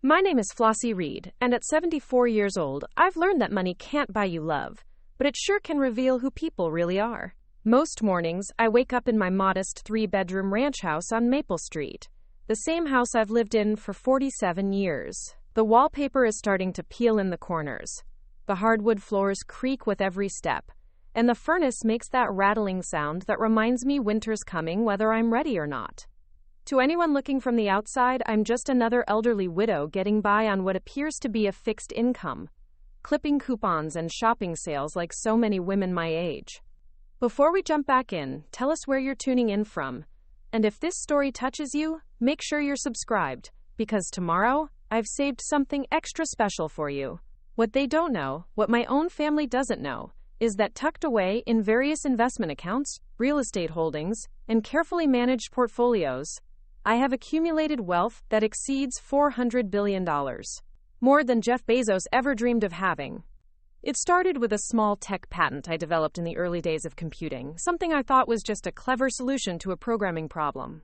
My name is Flossie Reed, and at 74 years old, I've learned that money can't buy you love, but it sure can reveal who people really are. Most mornings, I wake up in my modest 3-bedroom ranch house on Maple Street, the same house I've lived in for 47 years. The wallpaper is starting to peel in the corners. The hardwood floors creak with every step, and the furnace makes that rattling sound that reminds me winter's coming whether I'm ready or not. To anyone looking from the outside, I'm just another elderly widow getting by on what appears to be a fixed income, clipping coupons and shopping sales like so many women my age. Before we jump back in, tell us where you're tuning in from. And if this story touches you, make sure you're subscribed, because tomorrow, I've saved something extra special for you. What they don't know, what my own family doesn't know, is that tucked away in various investment accounts, real estate holdings, and carefully managed portfolios, I have accumulated wealth that exceeds $400 billion. More than Jeff Bezos ever dreamed of having. It started with a small tech patent I developed in the early days of computing, something I thought was just a clever solution to a programming problem.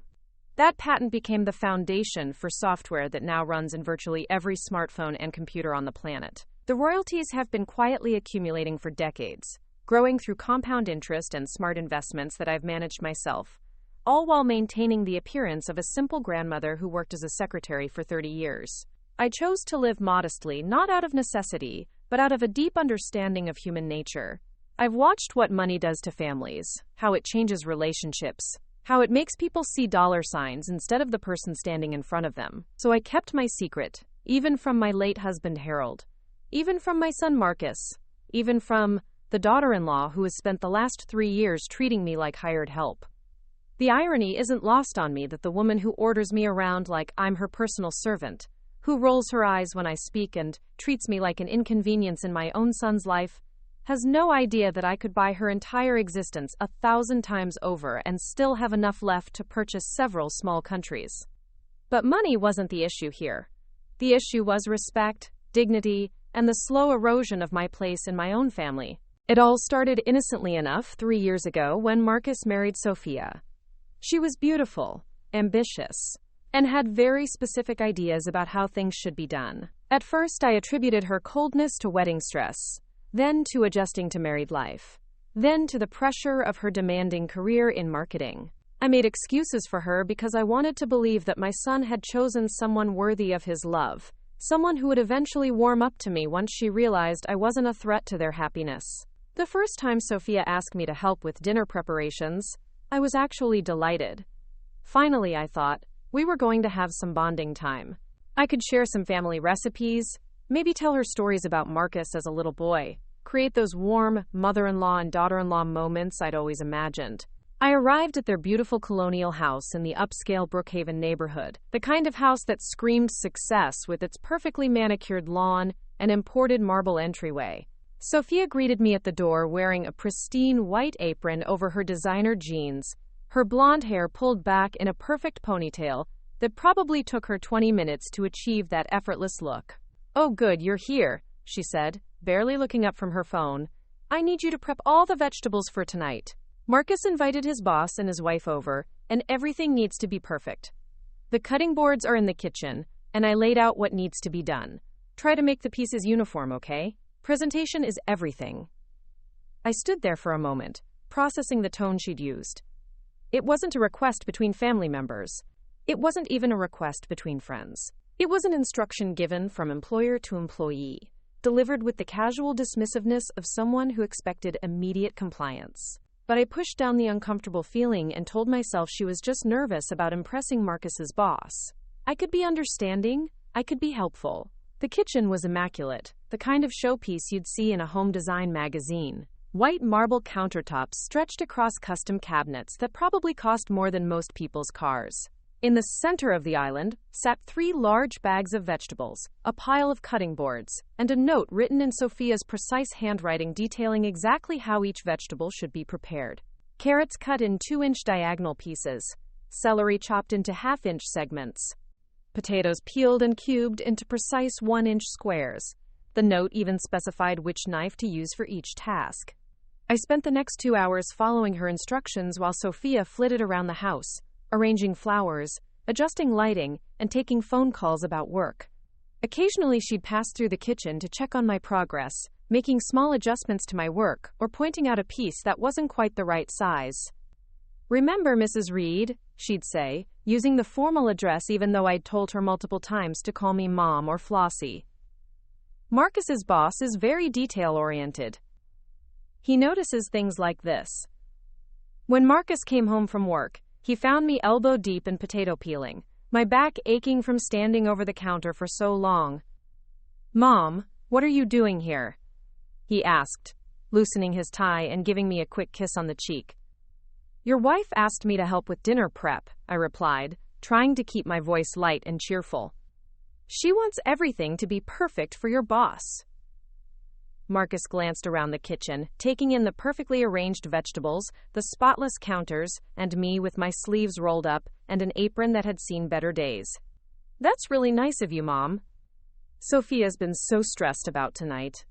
That patent became the foundation for software that now runs in virtually every smartphone and computer on the planet. The royalties have been quietly accumulating for decades, growing through compound interest and smart investments that I've managed myself, all while maintaining the appearance of a simple grandmother who worked as a secretary for 30 years. I chose to live modestly, not out of necessity, but out of a deep understanding of human nature. I've watched what money does to families, how it changes relationships, how it makes people see dollar signs instead of the person standing in front of them. So I kept my secret, even from my late husband Harold, even from my son Marcus, even from the daughter-in-law who has spent the last 3 years treating me like hired help. The irony isn't lost on me that the woman who orders me around like I'm her personal servant, who rolls her eyes when I speak and treats me like an inconvenience in my own son's life, has no idea that I could buy her entire existence 1,000 times over and still have enough left to purchase several small countries. But money wasn't the issue here. The issue was respect, dignity, and the slow erosion of my place in my own family. It all started innocently enough 3 years ago when Marcus married Sophia. She was beautiful, ambitious, and had very specific ideas about how things should be done. At first, I attributed her coldness to wedding stress, then to adjusting to married life, then to the pressure of her demanding career in marketing. I made excuses for her because I wanted to believe that my son had chosen someone worthy of his love, someone who would eventually warm up to me once she realized I wasn't a threat to their happiness. The first time Sophia asked me to help with dinner preparations, I was actually delighted. Finally, I thought, we were going to have some bonding time. I could share some family recipes, maybe tell her stories about Marcus as a little boy, create those warm mother-in-law and daughter-in-law moments I'd always imagined. I arrived at their beautiful colonial house in the upscale Brookhaven neighborhood, the kind of house that screamed success with its perfectly manicured lawn and imported marble entryway. Sophia greeted me at the door wearing a pristine white apron over her designer jeans, her blonde hair pulled back in a perfect ponytail that probably took her 20 minutes to achieve that effortless look. "Oh good, you're here," she said, barely looking up from her phone. "I need you to prep all the vegetables for tonight." Marcus invited his boss and his wife over, and everything needs to be perfect. The cutting boards are in the kitchen, and I laid out what needs to be done. Try to make the pieces uniform, okay? Presentation is everything. I stood there for a moment, processing the tone she'd used. It wasn't a request between family members. It wasn't even a request between friends. It was an instruction given from employer to employee, delivered with the casual dismissiveness of someone who expected immediate compliance. But I pushed down the uncomfortable feeling and told myself she was just nervous about impressing Marcus's boss. I could be understanding. I could be helpful. The kitchen was immaculate, the kind of showpiece you'd see in a home design magazine. White marble countertops stretched across custom cabinets that probably cost more than most people's cars. In the center of the island sat 3 large bags of vegetables, a pile of cutting boards, and a note written in Sophia's precise handwriting detailing exactly how each vegetable should be prepared. Carrots cut in 2-inch diagonal pieces, celery chopped into half-inch segments, potatoes peeled and cubed into precise 1-inch squares. The note even specified which knife to use for each task. I spent the next 2 hours following her instructions while Sophia flitted around the house, arranging flowers, adjusting lighting, and taking phone calls about work. Occasionally she'd pass through the kitchen to check on my progress, making small adjustments to my work or pointing out a piece that wasn't quite the right size. "Remember, Mrs. Reed," she'd say, using the formal address even though I'd told her multiple times to call me Mom or Flossie. Marcus's boss is very detail-oriented. He notices things like this. When Marcus came home from work, he found me elbow-deep in potato peeling, my back aching from standing over the counter for so long. "Mom, what are you doing here?" he asked, loosening his tie and giving me a quick kiss on the cheek. "Your wife asked me to help with dinner prep," I replied, trying to keep my voice light and cheerful. "She wants everything to be perfect for your boss." Marcus glanced around the kitchen, taking in the perfectly arranged vegetables, the spotless counters, and me with my sleeves rolled up and an apron that had seen better days. "That's really nice of you, Mom." "Sophia's been so stressed about tonight."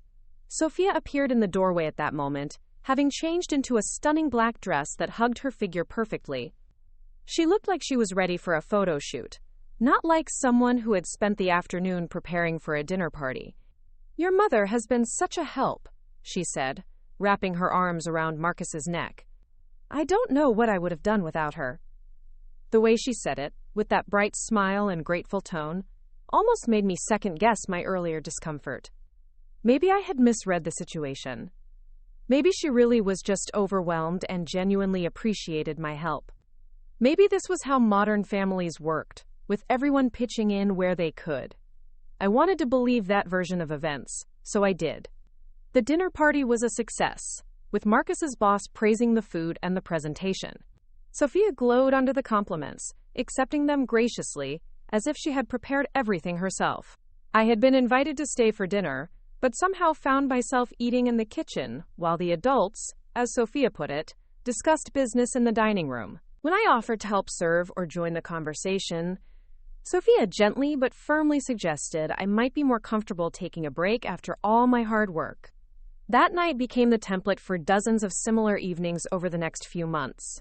Sophia appeared in the doorway at that moment, having changed into a stunning black dress that hugged her figure perfectly. She looked like she was ready for a photo shoot, not like someone who had spent the afternoon preparing for a dinner party. "Your mother has been such a help," she said, wrapping her arms around Marcus's neck. "I don't know what I would have done without her." The way she said it, with that bright smile and grateful tone, almost made me second-guess my earlier discomfort. Maybe I had misread the situation. Maybe she really was just overwhelmed and genuinely appreciated my help. Maybe this was how modern families worked, with everyone pitching in where they could. I wanted to believe that version of events, so I did. The dinner party was a success, with Marcus's boss praising the food and the presentation. Sophia glowed under the compliments, accepting them graciously, as if she had prepared everything herself. I had been invited to stay for dinner, but somehow found myself eating in the kitchen, while the adults, as Sophia put it, discussed business in the dining room. When I offered to help serve or join the conversation, Sophia gently but firmly suggested I might be more comfortable taking a break after all my hard work. That night became the template for dozens of similar evenings over the next few months.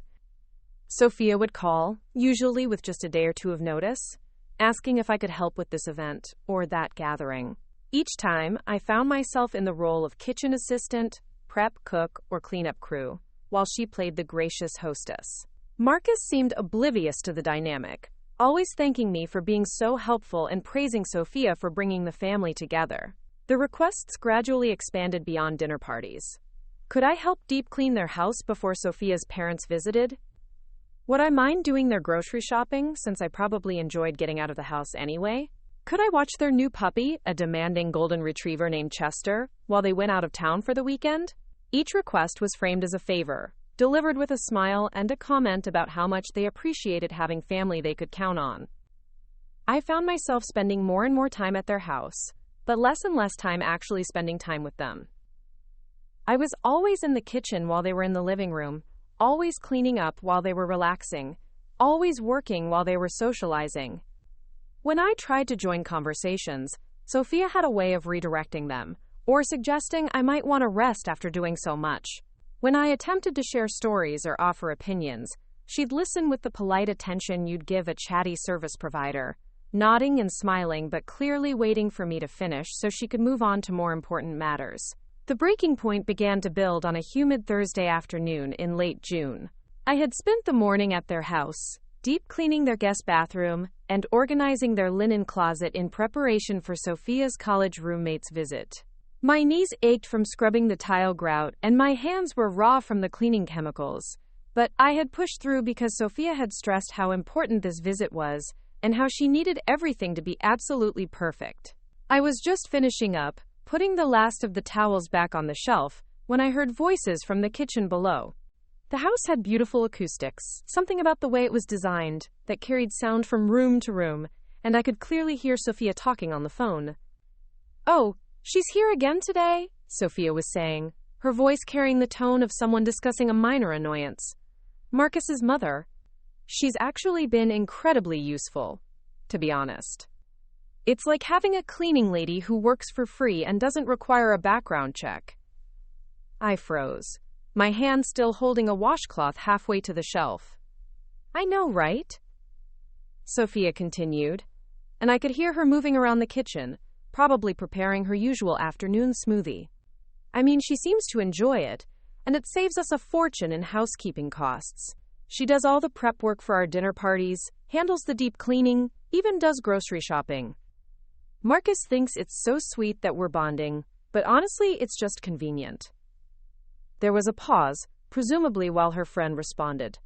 Sophia would call, usually with just a day or two of notice, asking if I could help with this event or that gathering. Each time, I found myself in the role of kitchen assistant, prep cook, or cleanup crew, while she played the gracious hostess. Marcus seemed oblivious to the dynamic, always thanking me for being so helpful and praising Sophia for bringing the family together. The requests gradually expanded beyond dinner parties. Could I help deep clean their house before Sophia's parents visited? Would I mind doing their grocery shopping, since I probably enjoyed getting out of the house anyway? Could I watch their new puppy, a demanding golden retriever named Chester, while they went out of town for the weekend? Each request was framed as a favor, delivered with a smile and a comment about how much they appreciated having family they could count on. I found myself spending more and more time at their house, but less and less time actually spending time with them. I was always in the kitchen while they were in the living room, always cleaning up while they were relaxing, always working while they were socializing. When I tried to join conversations, Sophia had a way of redirecting them, or suggesting I might want to rest after doing so much. When I attempted to share stories or offer opinions, she'd listen with the polite attention you'd give a chatty service provider, nodding and smiling but clearly waiting for me to finish so she could move on to more important matters. The breaking point began to build on a humid Thursday afternoon in late June. I had spent the morning at their house, deep cleaning their guest bathroom and organizing their linen closet in preparation for Sophia's college roommate's visit. My knees ached from scrubbing the tile grout and my hands were raw from the cleaning chemicals, but I had pushed through because Sophia had stressed how important this visit was and how she needed everything to be absolutely perfect. I was just finishing up, putting the last of the towels back on the shelf, when I heard voices from the kitchen below. The house had beautiful acoustics, something about the way it was designed, that carried sound from room to room, and I could clearly hear Sophia talking on the phone. "Oh, she's here again today?" Sophia was saying, her voice carrying the tone of someone discussing a minor annoyance. "Marcus's mother. She's actually been incredibly useful, to be honest. It's like having a cleaning lady who works for free and doesn't require a background check." I froze, my hand still holding a washcloth halfway to the shelf. "I know, right?" Sophia continued. and I could hear her moving around the kitchen, probably preparing her usual afternoon smoothie. I mean, she seems to enjoy it, and it saves us a fortune in housekeeping costs. She does all the prep work for our dinner parties, handles the deep cleaning, even does grocery shopping. Marcus thinks it's so sweet that we're bonding, but honestly, it's just convenient. There was a pause, presumably while her friend responded.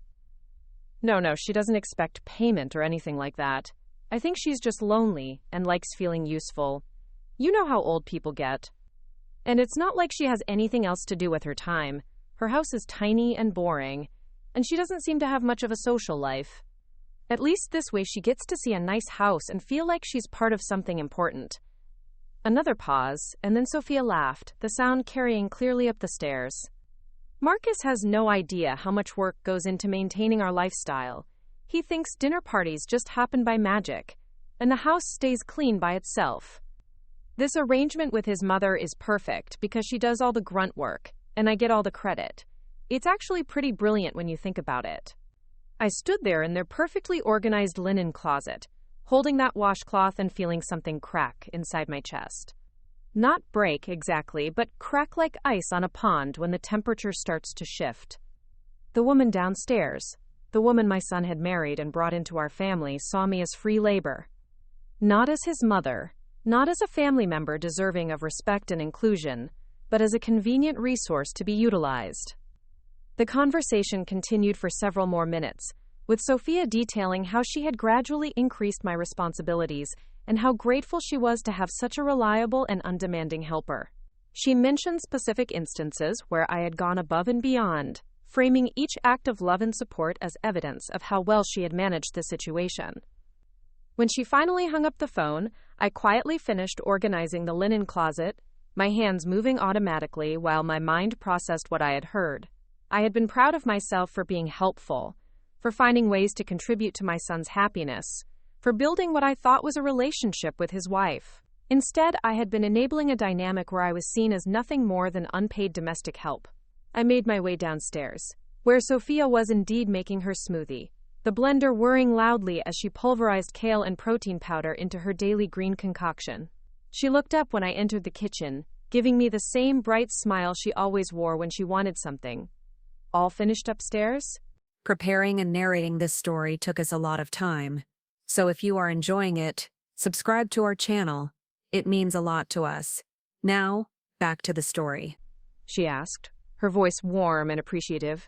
No, she doesn't expect payment or anything like that. I think she's just lonely and likes feeling useful. You know how old people get. And it's not like she has anything else to do with her time. Her house is tiny and boring, and she doesn't seem to have much of a social life. At least this way she gets to see a nice house and feel like she's part of something important. Another pause, and then Sophia laughed, the sound carrying clearly up the stairs. Marcus has no idea how much work goes into maintaining our lifestyle. He thinks dinner parties just happen by magic, and the house stays clean by itself. This arrangement with his mother is perfect because she does all the grunt work, and I get all the credit. It's actually pretty brilliant when you think about it. I stood there in their perfectly organized linen closet, holding that washcloth and feeling something crack inside my chest. Not break exactly, but crack like ice on a pond when the temperature starts to shift. The woman downstairs, the woman my son had married and brought into our family, saw me as free labor. Not as his mother, not as a family member deserving of respect and inclusion, but as a convenient resource to be utilized. The conversation continued for several more minutes, with Sophia detailing how she had gradually increased my responsibilities and how grateful she was to have such a reliable and undemanding helper. She mentioned specific instances where I had gone above and beyond, framing each act of love and support as evidence of how well she had managed the situation. When she finally hung up the phone, I quietly finished organizing the linen closet, my hands moving automatically while my mind processed what I had heard. I had been proud of myself for being helpful, for finding ways to contribute to my son's happiness, for building what I thought was a relationship with his wife. Instead, I had been enabling a dynamic where I was seen as nothing more than unpaid domestic help. I made my way downstairs, where Sophia was indeed making her smoothie, the blender whirring loudly as she pulverized kale and protein powder into her daily green concoction. She looked up when I entered the kitchen, giving me the same bright smile she always wore when she wanted something. All finished upstairs? Preparing and narrating this story took us a lot of time. So if you are enjoying it, subscribe to our channel. It means a lot to us. Now, back to the story. She asked, her voice warm and appreciative.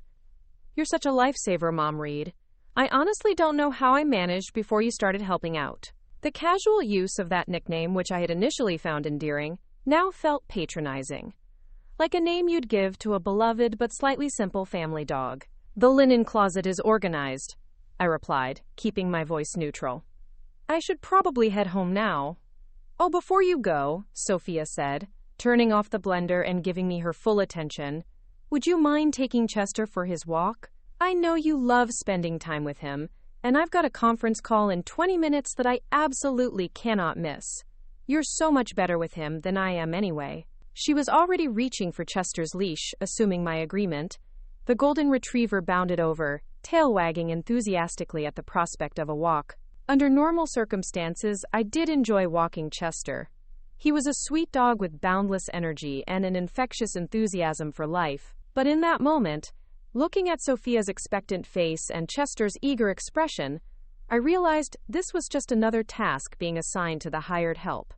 You're such a lifesaver, Mom Reed. I honestly don't know how I managed before you started helping out. The casual use of that nickname, which I had initially found endearing, now felt patronizing. Like a name you'd give to a beloved but slightly simple family dog. The linen closet is organized, I replied, keeping my voice neutral. I should probably head home now. Oh, before you go, Sophia said, turning off the blender and giving me her full attention, would you mind taking Chester for his walk? I know you love spending time with him, and I've got a conference call in 20 minutes that I absolutely cannot miss. You're so much better with him than I am anyway. She was already reaching for Chester's leash, assuming my agreement. The golden retriever bounded over, tail wagging enthusiastically at the prospect of a walk. Under normal circumstances, I did enjoy walking Chester. He was a sweet dog with boundless energy and an infectious enthusiasm for life. But in that moment, looking at Sophia's expectant face and Chester's eager expression, I realized this was just another task being assigned to the hired help.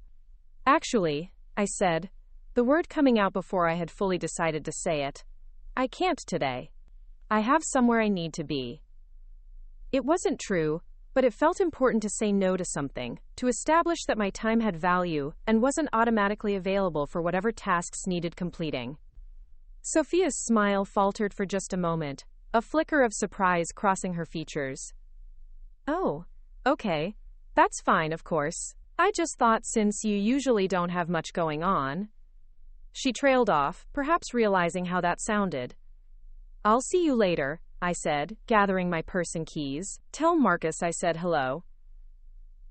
Actually, I said, the word coming out before I had fully decided to say it, I can't today. I have somewhere I need to be. It wasn't true, but it felt important to say no to something, to establish that my time had value and wasn't automatically available for whatever tasks needed completing. Sophia's smile faltered for just a moment, a flicker of surprise crossing her features. Oh, okay. That's fine, of course. I just thought since you usually don't have much going on. She trailed off, perhaps realizing how that sounded. I'll see you later, I said, gathering my purse and keys. Tell Marcus I said hello.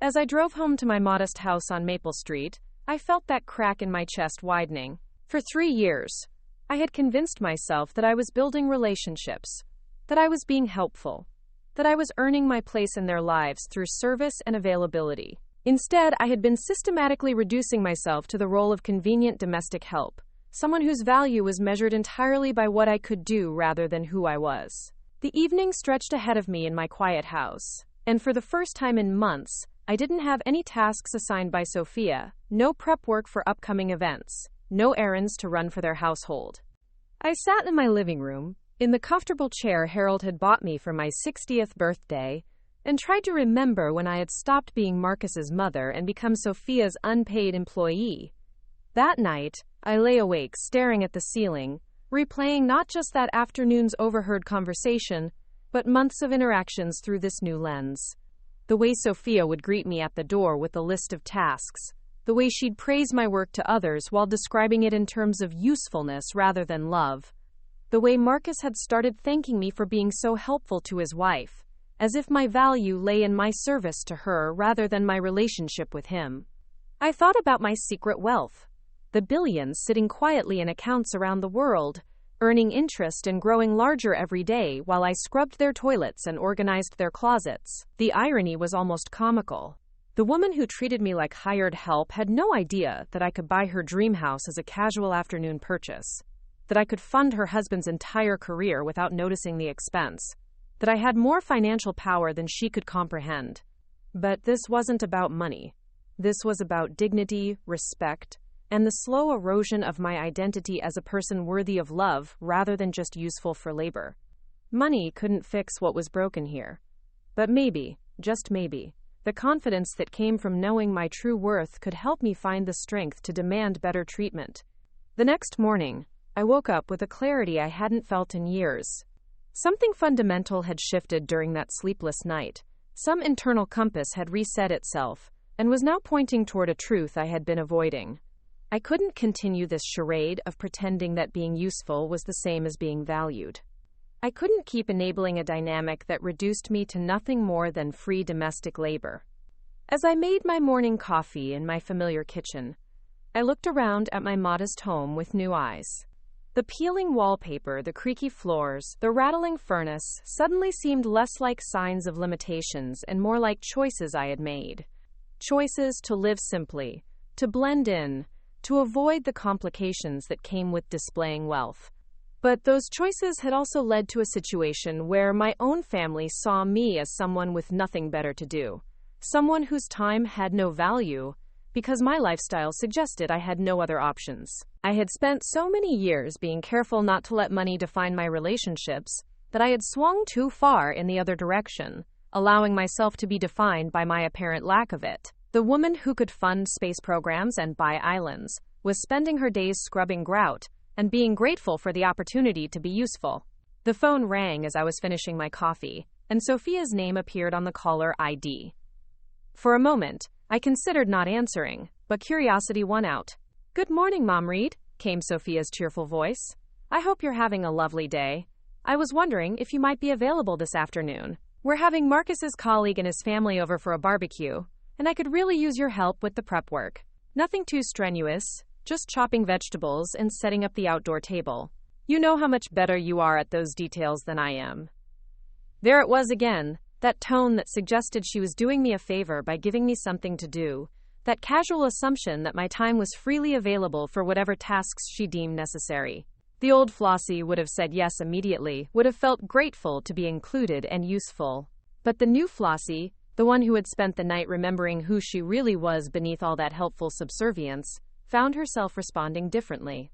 As I drove home to my modest house on Maple Street, I felt that crack in my chest widening. For 3 years, I had convinced myself that I was building relationships, that I was being helpful, that I was earning my place in their lives through service and availability. Instead, I had been systematically reducing myself to the role of convenient domestic help, someone whose value was measured entirely by what I could do rather than who I was. The evening stretched ahead of me in my quiet house, and for the first time in months, I didn't have any tasks assigned by Sophia, no prep work for upcoming events, no errands to run for their household. I sat in my living room, in the comfortable chair Harold had bought me for my 60th birthday, and tried to remember when I had stopped being Marcus's mother and become Sophia's unpaid employee. That night, I lay awake staring at the ceiling, replaying not just that afternoon's overheard conversation, but months of interactions through this new lens. The way Sophia would greet me at the door with a list of tasks, the way she'd praise my work to others while describing it in terms of usefulness rather than love, the way Marcus had started thanking me for being so helpful to his wife, as if my value lay in my service to her rather than my relationship with him. I thought about my secret wealth, the billions sitting quietly in accounts around the world, earning interest and growing larger every day while I scrubbed their toilets and organized their closets. The irony was almost comical. The woman who treated me like hired help had no idea that I could buy her dream house as a casual afternoon purchase, that I could fund her husband's entire career without noticing the expense, that I had more financial power than she could comprehend. But this wasn't about money. This was about dignity, respect, and the slow erosion of my identity as a person worthy of love rather than just useful for labor. Money couldn't fix what was broken here. But maybe, just maybe, the confidence that came from knowing my true worth could help me find the strength to demand better treatment. The next morning, I woke up with a clarity I hadn't felt in years. Something fundamental had shifted during that sleepless night. Some internal compass had reset itself, and was now pointing toward a truth I had been avoiding. I couldn't continue this charade of pretending that being useful was the same as being valued. I couldn't keep enabling a dynamic that reduced me to nothing more than free domestic labor. As I made my morning coffee in my familiar kitchen, I looked around at my modest home with new eyes. The peeling wallpaper, the creaky floors, the rattling furnace suddenly seemed less like signs of limitations and more like choices I had made. Choices to live simply, to blend in, to avoid the complications that came with displaying wealth. But those choices had also led to a situation where my own family saw me as someone with nothing better to do, someone whose time had no value, because my lifestyle suggested I had no other options. I had spent so many years being careful not to let money define my relationships that I had swung too far in the other direction, allowing myself to be defined by my apparent lack of it. The woman who could fund space programs and buy islands was spending her days scrubbing grout and being grateful for the opportunity to be useful. The phone rang as I was finishing my coffee, and Sophia's name appeared on the caller ID. For a moment, I considered not answering, but curiosity won out. "Good morning, Mom Reed," came Sophia's cheerful voice. "I hope you're having a lovely day. I was wondering if you might be available this afternoon. We're having Marcus's colleague and his family over for a barbecue, and I could really use your help with the prep work. Nothing too strenuous, just chopping vegetables and setting up the outdoor table. You know how much better you are at those details than I am." There it was again, that tone that suggested she was doing me a favor by giving me something to do, that casual assumption that my time was freely available for whatever tasks she deemed necessary. The old Flossie would have said yes immediately, would have felt grateful to be included and useful. But the new Flossie, the one who had spent the night remembering who she really was beneath all that helpful subservience, found herself responding differently.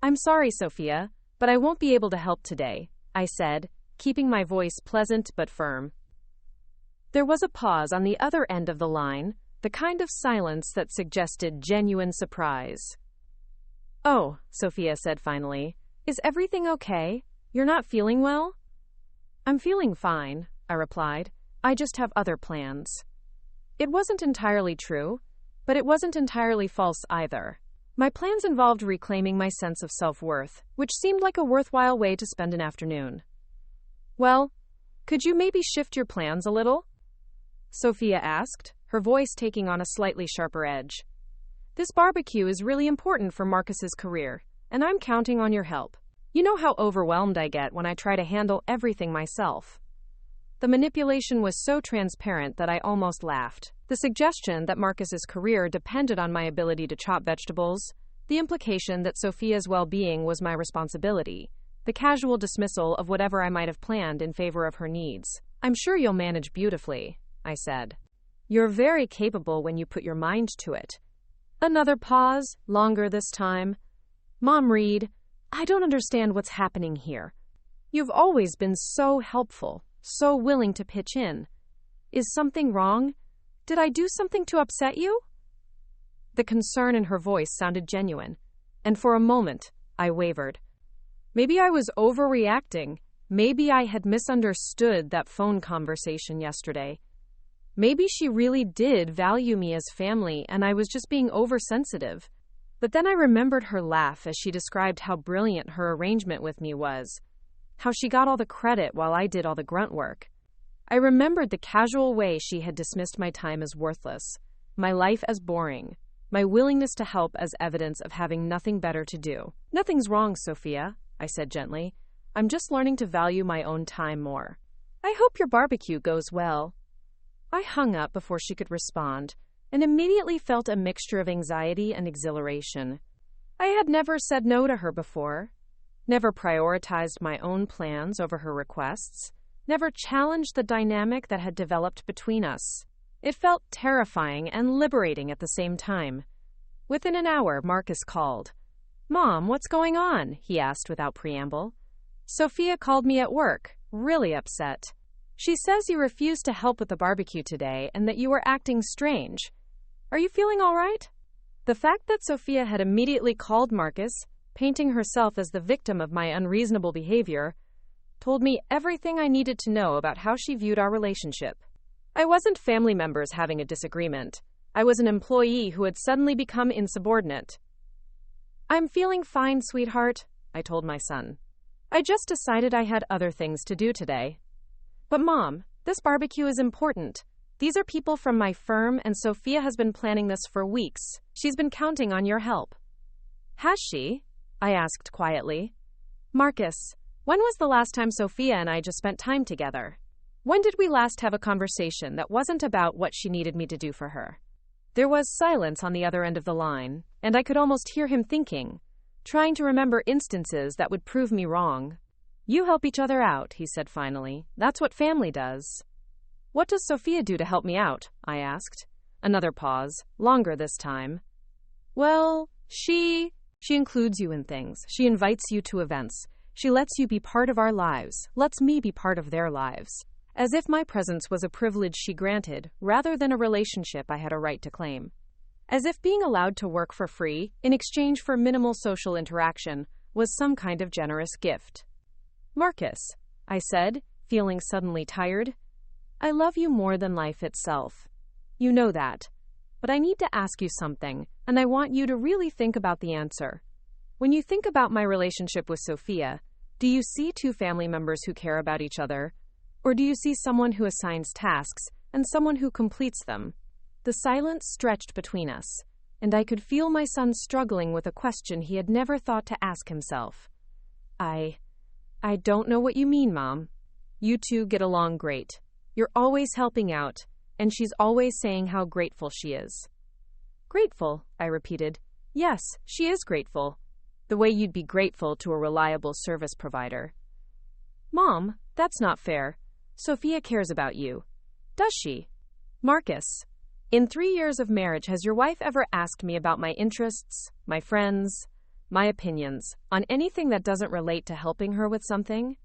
"I'm sorry, Sophia, but I won't be able to help today," I said, keeping my voice pleasant but firm. There was a pause on the other end of the line, the kind of silence that suggested genuine surprise. "Oh," Sophia said finally, "is everything okay? You're not feeling well?" "I'm feeling fine," I replied. "I just have other plans." It wasn't entirely true, but it wasn't entirely false either. My plans involved reclaiming my sense of self-worth, which seemed like a worthwhile way to spend an afternoon. "Well, could you maybe shift your plans a little?" Sophia asked, her voice taking on a slightly sharper edge. "This barbecue is really important for Marcus's career, and I'm counting on your help. You know how overwhelmed I get when I try to handle everything myself." The manipulation was so transparent that I almost laughed. The suggestion that Marcus's career depended on my ability to chop vegetables, the implication that Sophia's well-being was my responsibility, the casual dismissal of whatever I might have planned in favor of her needs. "I'm sure you'll manage beautifully," I said. "You're very capable when you put your mind to it." Another pause, longer this time. "Mom Reed, I don't understand what's happening here. You've always been so helpful, so willing to pitch in. Is something wrong? Did I do something to upset you?" The concern in her voice sounded genuine, and for a moment, I wavered. Maybe I was overreacting. Maybe I had misunderstood that phone conversation yesterday. Maybe she really did value me as family and I was just being oversensitive. But then I remembered her laugh as she described how brilliant her arrangement with me was, how she got all the credit while I did all the grunt work. I remembered the casual way she had dismissed my time as worthless, my life as boring, my willingness to help as evidence of having nothing better to do. "Nothing's wrong, Sophia," I said gently. "I'm just learning to value my own time more. I hope your barbecue goes well." I hung up before she could respond, and immediately felt a mixture of anxiety and exhilaration. I had never said no to her before, never prioritized my own plans over her requests, never challenged the dynamic that had developed between us. It felt terrifying and liberating at the same time. Within an hour, Marcus called. "Mom, what's going on?" he asked without preamble. "Sophia called me at work, really upset. She says you refused to help with the barbecue today and that you were acting strange. Are you feeling all right?" The fact that Sophia had immediately called Marcus, painting herself as the victim of my unreasonable behavior, told me everything I needed to know about how she viewed our relationship. I wasn't family members having a disagreement. I was an employee who had suddenly become insubordinate. "I'm feeling fine, sweetheart," I told my son. "I just decided I had other things to do today." "But Mom, this barbecue is important. These are people from my firm and Sophia has been planning this for weeks. She's been counting on your help." "Has she?" I asked quietly. "Marcus, when was the last time Sophia and I just spent time together? When did we last have a conversation that wasn't about what she needed me to do for her?" There was silence on the other end of the line, and I could almost hear him thinking, trying to remember instances that would prove me wrong. "You help each other out," he said finally. "That's what family does." "What does Sophia do to help me out?" I asked. Another pause, longer this time. "Well, she includes you in things. She invites you to events. She lets you be part of our lives, lets me be part of their lives. As if my presence was a privilege she granted, rather than a relationship I had a right to claim. As if being allowed to work for free, in exchange for minimal social interaction, was some kind of generous gift." "Marcus," I said, feeling suddenly tired, "I love you more than life itself. You know that. But I need to ask you something, and I want you to really think about the answer. When you think about my relationship with Sophia, do you see two family members who care about each other? Or do you see someone who assigns tasks and someone who completes them?" The silence stretched between us, and I could feel my son struggling with a question he had never thought to ask himself. I don't know what you mean, Mom. You two get along great. You're always helping out, and she's always saying how grateful she is." "Grateful," I repeated. "Yes, she is grateful. The way you'd be grateful to a reliable service provider." "Mom, that's not fair. Sophia cares about you. Does she?" "Marcus, in 3 years of marriage, has your wife ever asked me about my interests, my friends, my opinions, on anything that doesn't relate to helping her with something?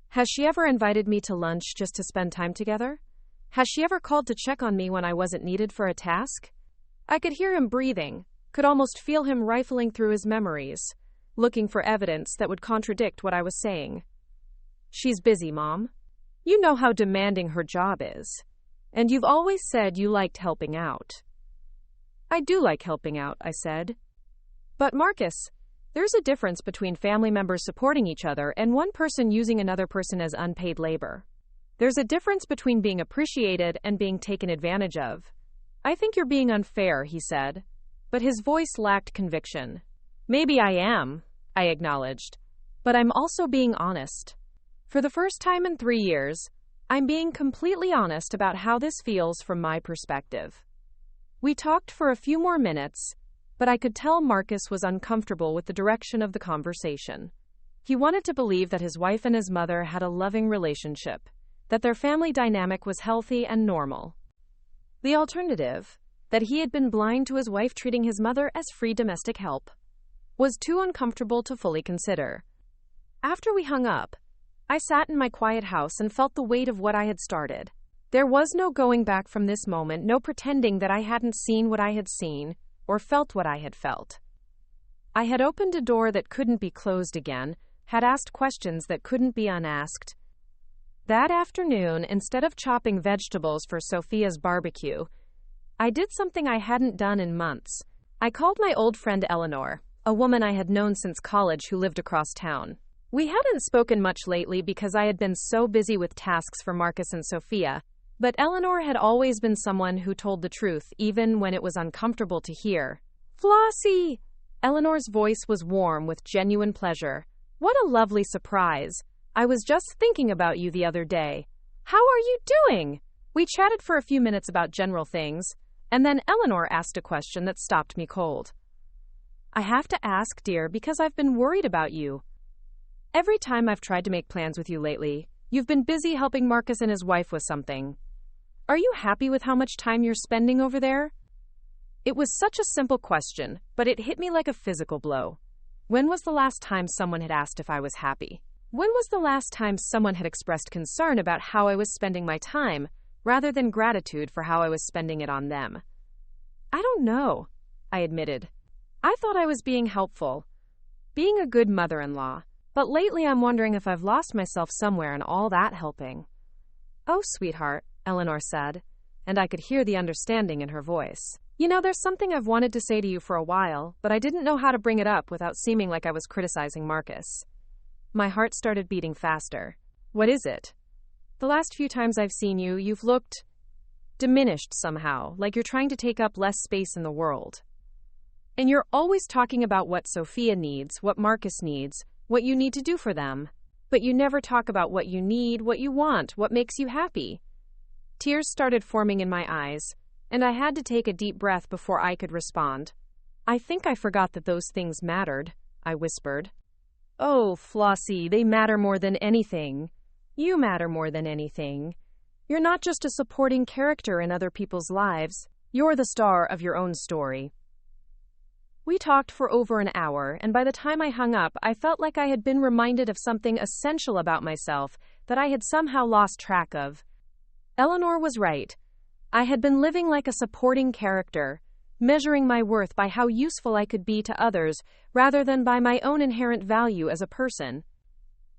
Has she ever invited me to lunch just to spend time together? Has she ever called to check on me when I wasn't needed for a task?" I could hear him breathing, could almost feel him rifling through his memories, looking for evidence that would contradict what I was saying. "She's busy, Mom. You know how demanding her job is. And you've always said you liked helping out." "I do like helping out," I said. "But Marcus, there's a difference between family members supporting each other and one person using another person as unpaid labor. There's a difference between being appreciated and being taken advantage of." "I think you're being unfair," he said, but his voice lacked conviction. "Maybe I am," I acknowledged, "but I'm also being honest. For the first time in 3 years, I'm being completely honest about how this feels from my perspective. We talked for a few more minutes, but I could tell Marcus was uncomfortable with the direction of the conversation. He wanted to believe that his wife and his mother had a loving relationship, that their family dynamic was healthy and normal. The alternative, that he had been blind to his wife treating his mother as free domestic help, was too uncomfortable to fully consider. After we hung up, I sat in my quiet house and felt the weight of what I had started. There was no going back from this moment, no pretending that I hadn't seen what I had seen, or felt what I had felt. I had opened a door that couldn't be closed again, had asked questions that couldn't be unasked. That afternoon, instead of chopping vegetables for Sophia's barbecue, I did something I hadn't done in months. I called my old friend Eleanor, a woman I had known since college who lived across town. We hadn't spoken much lately because I had been so busy with tasks for Marcus and Sophia, but Eleanor had always been someone who told the truth, even when it was uncomfortable to hear. "Flossie!" Eleanor's voice was warm with genuine pleasure. "What a lovely surprise. I was just thinking about you the other day. How are you doing?" We chatted for a few minutes about general things, and then Eleanor asked a question that stopped me cold. "I have to ask, dear, because I've been worried about you. Every time I've tried to make plans with you lately, you've been busy helping Marcus and his wife with something. Are you happy with how much time you're spending over there?" It was such a simple question, but it hit me like a physical blow. When was the last time someone had asked if I was happy? When was the last time someone had expressed concern about how I was spending my time, rather than gratitude for how I was spending it on them? "I don't know," I admitted. "I thought I was being helpful, being a good mother-in-law, but lately I'm wondering if I've lost myself somewhere in all that helping." "Oh, sweetheart," Eleanor said, and I could hear the understanding in her voice. "You know, there's something I've wanted to say to you for a while, but I didn't know how to bring it up without seeming like I was criticizing Marcus." My heart started beating faster. "What is it?" "The last few times I've seen you, you've looked diminished somehow, like you're trying to take up less space in the world. And you're always talking about what Sophia needs, what Marcus needs, what you need to do for them. But you never talk about what you need, what you want, what makes you happy." Tears started forming in my eyes, and I had to take a deep breath before I could respond. "I think I forgot that those things mattered," I whispered. "Oh, Flossie, they matter more than anything. You matter more than anything. You're not just a supporting character in other people's lives. You're the star of your own story." We talked for over an hour, and by the time I hung up, I felt like I had been reminded of something essential about myself that I had somehow lost track of. Eleanor was right. I had been living like a supporting character, measuring my worth by how useful I could be to others rather than by my own inherent value as a person.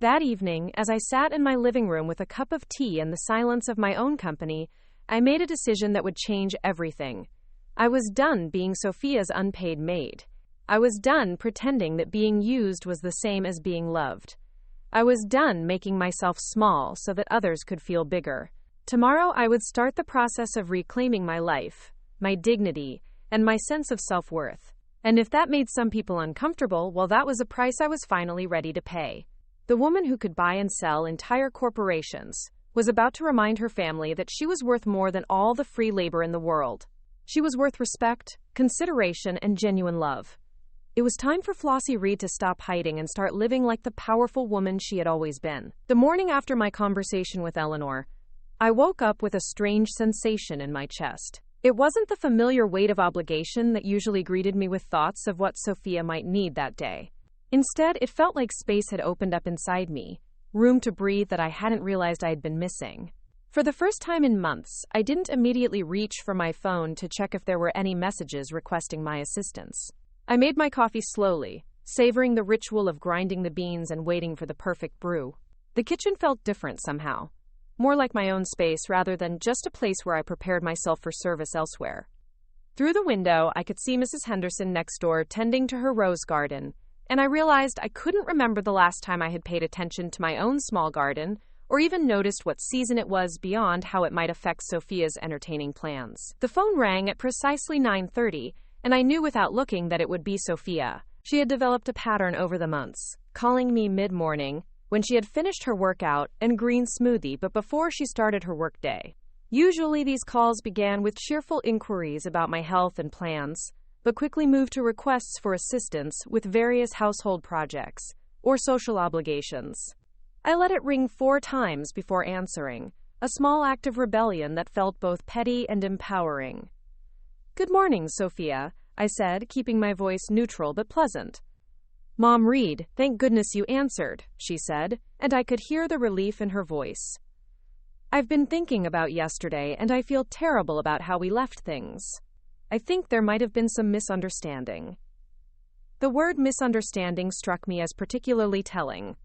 That evening, as I sat in my living room with a cup of tea and the silence of my own company, I made a decision that would change everything. I was done being Sophia's unpaid maid. I was done pretending that being used was the same as being loved. I was done making myself small so that others could feel bigger. Tomorrow I would start the process of reclaiming my life, my dignity, and my sense of self-worth. And if that made some people uncomfortable, well, that was a price I was finally ready to pay. The woman who could buy and sell entire corporations was about to remind her family that she was worth more than all the free labor in the world. She was worth respect, consideration, and genuine love. It was time for Flossie Reed to stop hiding and start living like the powerful woman she had always been. The morning after my conversation with Eleanor, I woke up with a strange sensation in my chest. It wasn't the familiar weight of obligation that usually greeted me with thoughts of what Sophia might need that day. Instead, it felt like space had opened up inside me, room to breathe that I hadn't realized I had been missing. For the first time in months, I didn't immediately reach for my phone to check if there were any messages requesting my assistance. I made my coffee slowly, savoring the ritual of grinding the beans and waiting for the perfect brew. The kitchen felt different somehow, more like my own space rather than just a place where I prepared myself for service elsewhere. Through the window, I could see Mrs. Henderson next door tending to her rose garden, and I realized I couldn't remember the last time I had paid attention to my own small garden or even noticed what season it was beyond how it might affect Sophia's entertaining plans. The phone rang at precisely 9:30, and I knew without looking that it would be Sophia. She had developed a pattern over the months, calling me mid-morning, when she had finished her workout and green smoothie, but before she started her workday. Usually these calls began with cheerful inquiries about my health and plans, but quickly moved to requests for assistance with various household projects or social obligations. I let it ring 4 times before answering, a small act of rebellion that felt both petty and empowering. "Good morning, Sophia," I said, keeping my voice neutral but pleasant. "Mom Reed, thank goodness you answered," she said, and I could hear the relief in her voice. "I've been thinking about yesterday, and I feel terrible about how we left things. I think there might have been some misunderstanding." The word misunderstanding struck me as particularly telling.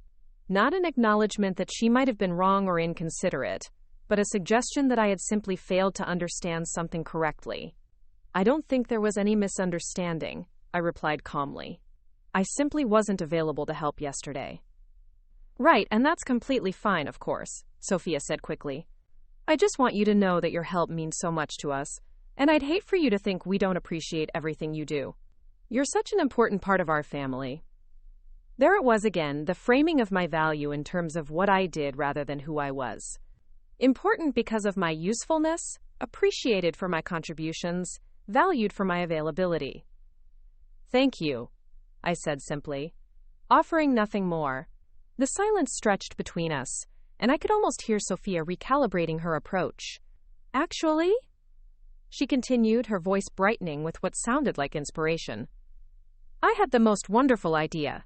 Not an acknowledgement that she might have been wrong or inconsiderate, but a suggestion that I had simply failed to understand something correctly. "I don't think there was any misunderstanding," I replied calmly. "I simply wasn't available to help yesterday." "Right, and that's completely fine, of course," Sophia said quickly. "I just want you to know that your help means so much to us, and I'd hate for you to think we don't appreciate everything you do. You're such an important part of our family." There it was again, the framing of my value in terms of what I did rather than who I was. Important because of my usefulness, appreciated for my contributions, valued for my availability. "Thank you," I said simply, offering nothing more. The silence stretched between us, and I could almost hear Sophia recalibrating her approach. "Actually," she continued, her voice brightening with what sounded like inspiration, "I had the most wonderful idea.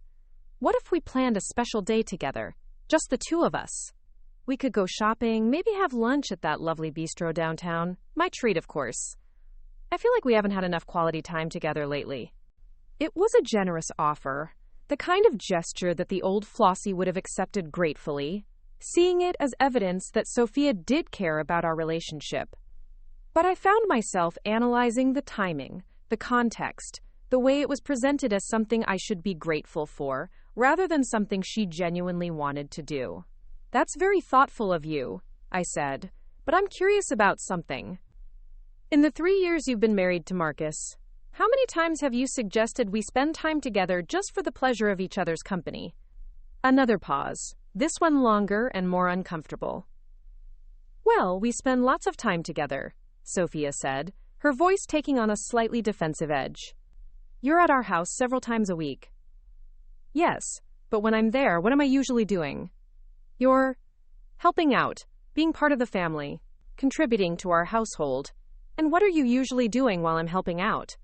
What if we planned a special day together, just the 2 of us? We could go shopping, maybe have lunch at that lovely bistro downtown. My treat, of course. I feel like we haven't had enough quality time together lately." It was a generous offer, the kind of gesture that the old Flossie would have accepted gratefully, seeing it as evidence that Sophia did care about our relationship. But I found myself analyzing the timing, the context, the way it was presented as something I should be grateful for, rather than something she genuinely wanted to do. "That's very thoughtful of you," I said, "but I'm curious about something. In the 3 years you've been married to Marcus, how many times have you suggested we spend time together just for the pleasure of each other's company?" Another pause, this one longer and more uncomfortable. "Well, we spend lots of time together," Sophia said, her voice taking on a slightly defensive edge. "You're at our house several times a week." "Yes, but when I'm there, what am I usually doing?" "You're helping out, being part of the family, contributing to our household. And what are you usually doing while I'm helping out?"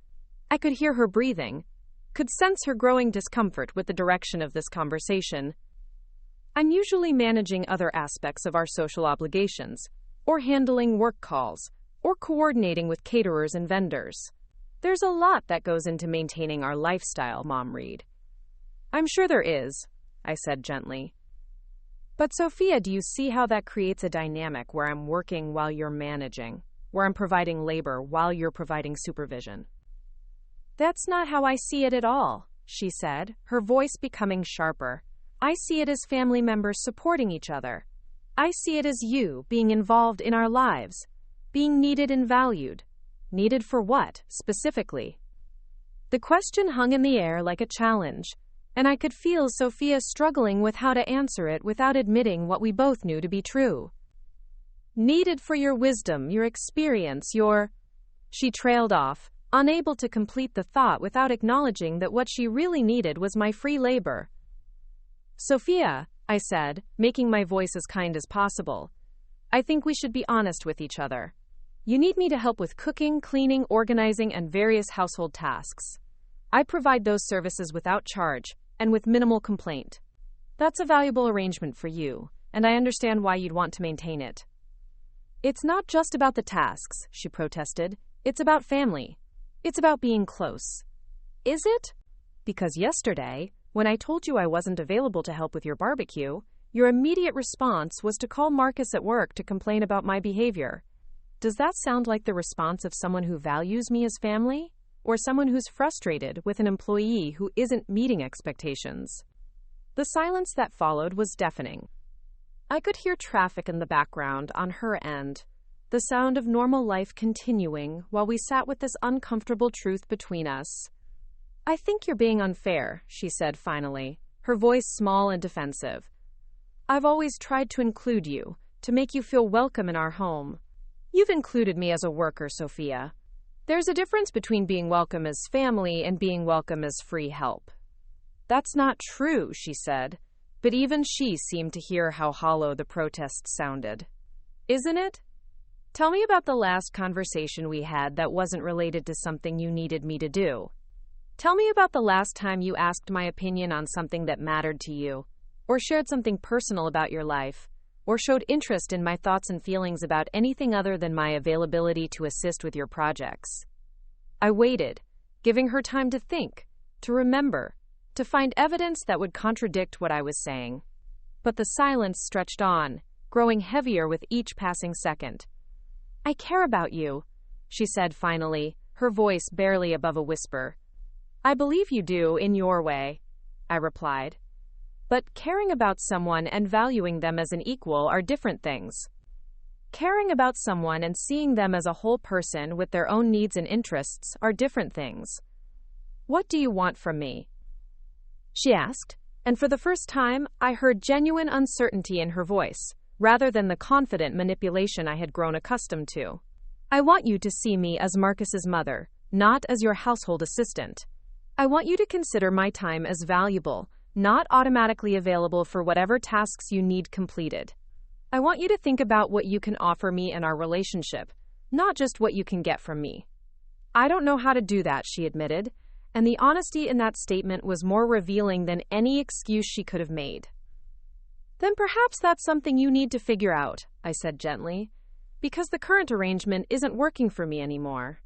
I could hear her breathing, could sense her growing discomfort with the direction of this conversation. "I'm usually managing other aspects of our social obligations, or handling work calls, or coordinating with caterers and vendors. There's a lot that goes into maintaining our lifestyle, Mom Reed." "I'm sure there is," I said gently. "But Sophia, do you see how that creates a dynamic where I'm working while you're managing, where I'm providing labor while you're providing supervision?" "That's not how I see it at all," she said, her voice becoming sharper. "I see it as family members supporting each other. I see it as you being involved in our lives, being needed and valued. Needed for what, specifically?" The question hung in the air like a challenge, and I could feel Sophia struggling with how to answer it without admitting what we both knew to be true. "Needed for your wisdom, your experience, your—" She trailed off, unable to complete the thought without acknowledging that what she really needed was my free labor. "Sophia," I said, making my voice as kind as possible, "I think we should be honest with each other. You need me to help with cooking, cleaning, organizing, and various household tasks. I provide those services without charge and with minimal complaint. That's a valuable arrangement for you, and I understand why you'd want to maintain it." "It's not just about the tasks," she protested. "It's about family. It's about being close." "Is it? Because yesterday, when I told you I wasn't available to help with your barbecue, your immediate response was to call Marcus at work to complain about my behavior. Does that sound like the response of someone who values me as family, or someone who's frustrated with an employee who isn't meeting expectations?" The silence that followed was deafening. I could hear traffic in the background on her end, the sound of normal life continuing while we sat with this uncomfortable truth between us. "I think you're being unfair," she said finally, her voice small and defensive. I've always tried to include you, to make you feel welcome in our home. You've included me as a worker, Sophia. There's a difference between being welcome as family and being welcome as free help. That's not true, she said, but even she seemed to hear how hollow the protest sounded. Isn't it? Tell me about the last conversation we had that wasn't related to something you needed me to do. Tell me about the last time you asked my opinion on something that mattered to you, or shared something personal about your life, or showed interest in my thoughts and feelings about anything other than my availability to assist with your projects. I waited, giving her time to think, to remember, to find evidence that would contradict what I was saying. But the silence stretched on, growing heavier with each passing second. I care about you, she said finally, her voice barely above a whisper. I believe you do, in your way, I replied. But caring about someone and valuing them as an equal are different things. Caring about someone and seeing them as a whole person with their own needs and interests are different things. What do you want from me? She asked, and for the first time, I heard genuine uncertainty in her voice, rather than the confident manipulation I had grown accustomed to. I want you to see me as Marcus's mother, not as your household assistant. I want you to consider my time as valuable, not automatically available for whatever tasks you need completed. I want you to think about what you can offer me in our relationship, not just what you can get from me. I don't know how to do that, she admitted, and the honesty in that statement was more revealing than any excuse she could have made. Then perhaps that's something you need to figure out, I said gently, because the current arrangement isn't working for me anymore.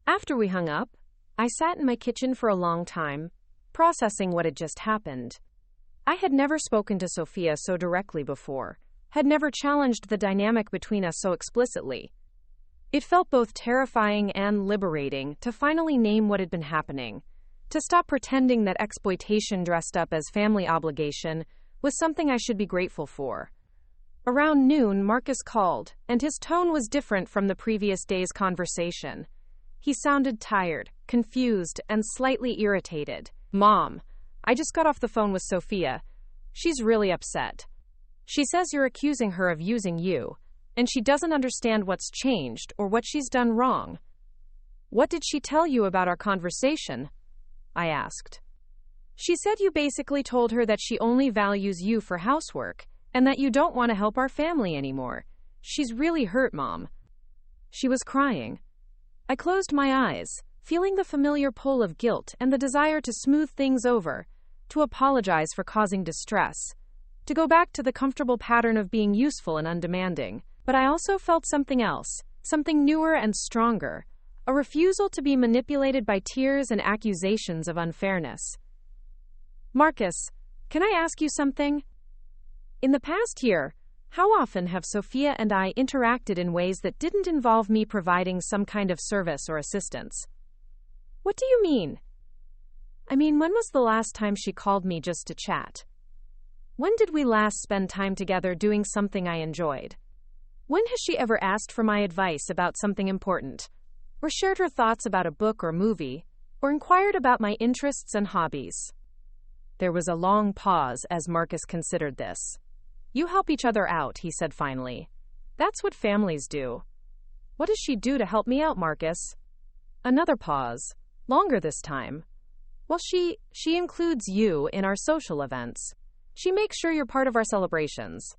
After we hung up, I sat in my kitchen for a long time, processing what had just happened. I had never spoken to Sophia so directly before, had never challenged the dynamic between us so explicitly. It felt both terrifying and liberating to finally name what had been happening, to stop pretending that exploitation dressed up as family obligation was something I should be grateful for. Around noon, Marcus called, and his tone was different from the previous day's conversation. He sounded tired, confused, and slightly irritated. Mom, I just got off the phone with Sophia. She's really upset. She says you're accusing her of using you, and she doesn't understand what's changed or what she's done wrong. What did she tell you about our conversation? I asked. She said you basically told her that she only values you for housework, and that you don't want to help our family anymore. She's really hurt, Mom. She was crying. I closed my eyes, feeling the familiar pull of guilt and the desire to smooth things over, to apologize for causing distress, to go back to the comfortable pattern of being useful and undemanding. But I also felt something else, something newer and stronger, a refusal to be manipulated by tears and accusations of unfairness. Marcus, can I ask you something? In the past year, how often have Sophia and I interacted in ways that didn't involve me providing some kind of service or assistance? What do you mean? I mean, when was the last time she called me just to chat? When did we last spend time together doing something I enjoyed? When has she ever asked for my advice about something important, or shared her thoughts about a book or movie, or inquired about my interests and hobbies? There was a long pause as Marcus considered this. You help each other out, he said finally. That's what families do. What does she do to help me out, Marcus? Another pause, longer this time. Well, she includes you in our social events. She makes sure you're part of our celebrations.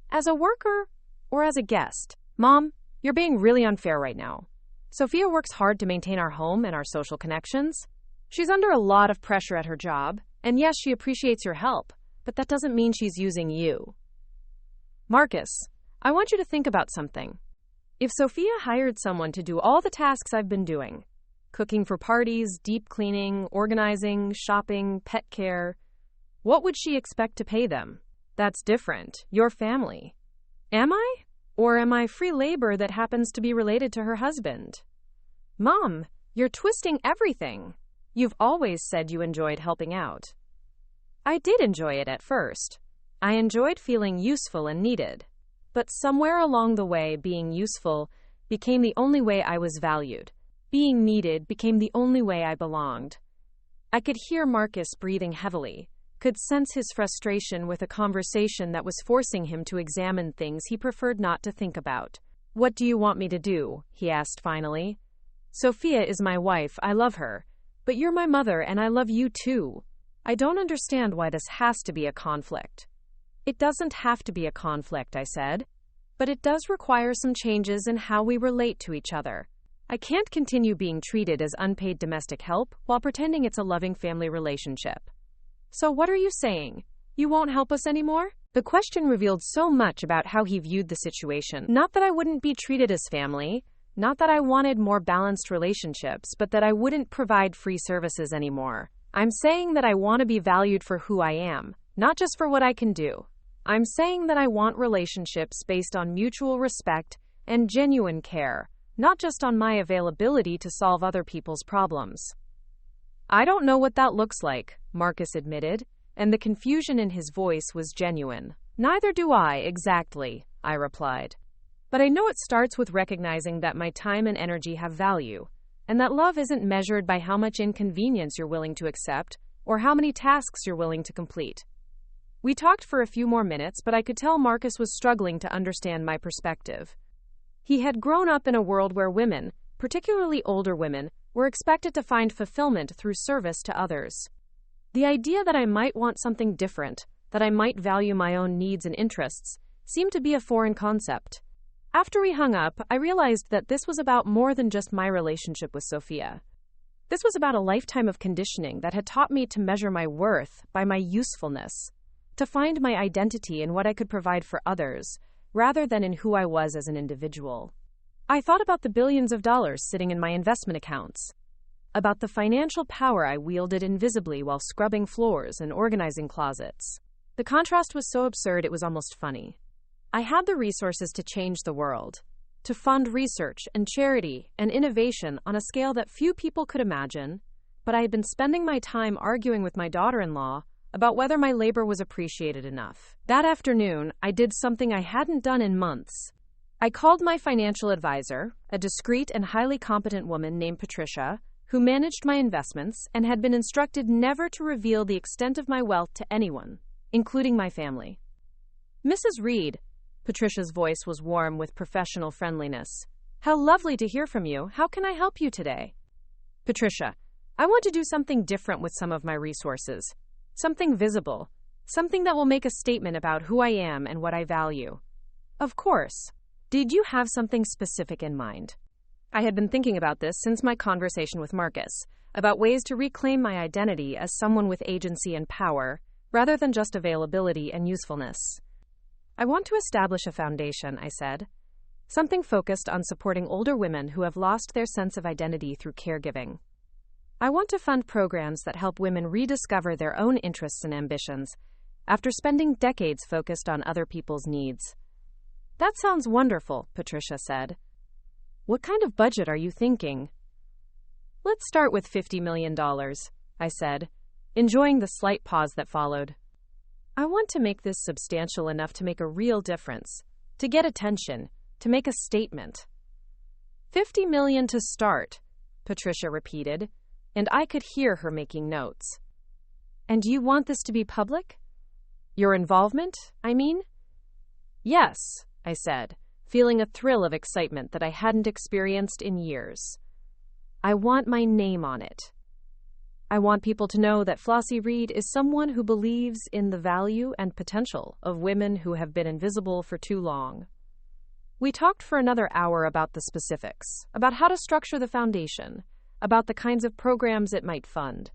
As a worker or as a guest? Mom, you're being really unfair right now. Sophia works hard to maintain our home and our social connections. She's under a lot of pressure at her job, and yes, she appreciates your help, but that doesn't mean she's using you. Marcus, I want you to think about something. If Sophia hired someone to do all the tasks I've been doing, cooking for parties, deep cleaning, organizing, shopping, pet care, what would she expect to pay them? That's different. Your family. Am I? Or am I free labor that happens to be related to her husband? Mom, you're twisting everything. You've always said you enjoyed helping out. I did enjoy it at first. I enjoyed feeling useful and needed. But somewhere along the way, being useful became the only way I was valued. Being needed became the only way I belonged. I could hear Marcus breathing heavily, could sense his frustration with a conversation that was forcing him to examine things he preferred not to think about. "What do you want me to do?" he asked finally. "Sophia is my wife, I love her. But you're my mother and I love you too. I don't understand why this has to be a conflict." "It doesn't have to be a conflict," I said. "But it does require some changes in how we relate to each other. I can't continue being treated as unpaid domestic help while pretending it's a loving family relationship." "So what are you saying? You won't help us anymore?" The question revealed so much about how he viewed the situation. Not that I wouldn't be treated as family, not that I wanted more balanced relationships, but that I wouldn't provide free services anymore. I'm saying that I want to be valued for who I am, not just for what I can do. I'm saying that I want relationships based on mutual respect and genuine care, not just on my availability to solve other people's problems. "I don't know what that looks like," Marcus admitted, and the confusion in his voice was genuine. "Neither do I, exactly," I replied. "But I know it starts with recognizing that my time and energy have value, and that love isn't measured by how much inconvenience you're willing to accept or how many tasks you're willing to complete." We talked for a few more minutes, but I could tell Marcus was struggling to understand my perspective. He had grown up in a world where women, particularly older women, were expected to find fulfillment through service to others. The idea that I might want something different, that I might value my own needs and interests, seemed to be a foreign concept. After we hung up, I realized that this was about more than just my relationship with Sophia. This was about a lifetime of conditioning that had taught me to measure my worth by my usefulness, to find my identity in what I could provide for others, rather than in who I was as an individual. I thought about the billions of dollars sitting in my investment accounts, about the financial power I wielded invisibly while scrubbing floors and organizing closets. The contrast was so absurd it was almost funny. I had the resources to change the world, to fund research and charity and innovation on a scale that few people could imagine, but I had been spending my time arguing with my daughter-in-law about whether my labor was appreciated enough. That afternoon, I did something I hadn't done in months. I called my financial advisor, a discreet and highly competent woman named Patricia, who managed my investments and had been instructed never to reveal the extent of my wealth to anyone, including my family. "Mrs. Reed," Patricia's voice was warm with professional friendliness. "How lovely to hear from you. How can I help you today?" "Patricia, I want to do something different with some of my resources. Something visible. Something that will make a statement about who I am and what I value." "Of course. Did you have something specific in mind?" I had been thinking about this since my conversation with Marcus, about ways to reclaim my identity as someone with agency and power, rather than just availability and usefulness. "I want to establish a foundation," I said. "Something focused on supporting older women who have lost their sense of identity through caregiving. I want to fund programs that help women rediscover their own interests and ambitions after spending decades focused on other people's needs." "That sounds wonderful," Patricia said. "What kind of budget are you thinking?" "Let's start with $50 million, I said, enjoying the slight pause that followed. "I want to make this substantial enough to make a real difference, to get attention, to make a statement." $50 million to start," Patricia repeated, and I could hear her making notes. "And you want this to be public? Your involvement, I mean?" "Yes," I said, feeling a thrill of excitement that I hadn't experienced in years. "I want my name on it. I want people to know that Flossie Reed is someone who believes in the value and potential of women who have been invisible for too long." We talked for another hour about the specifics, about how to structure the foundation, about the kinds of programs it might fund,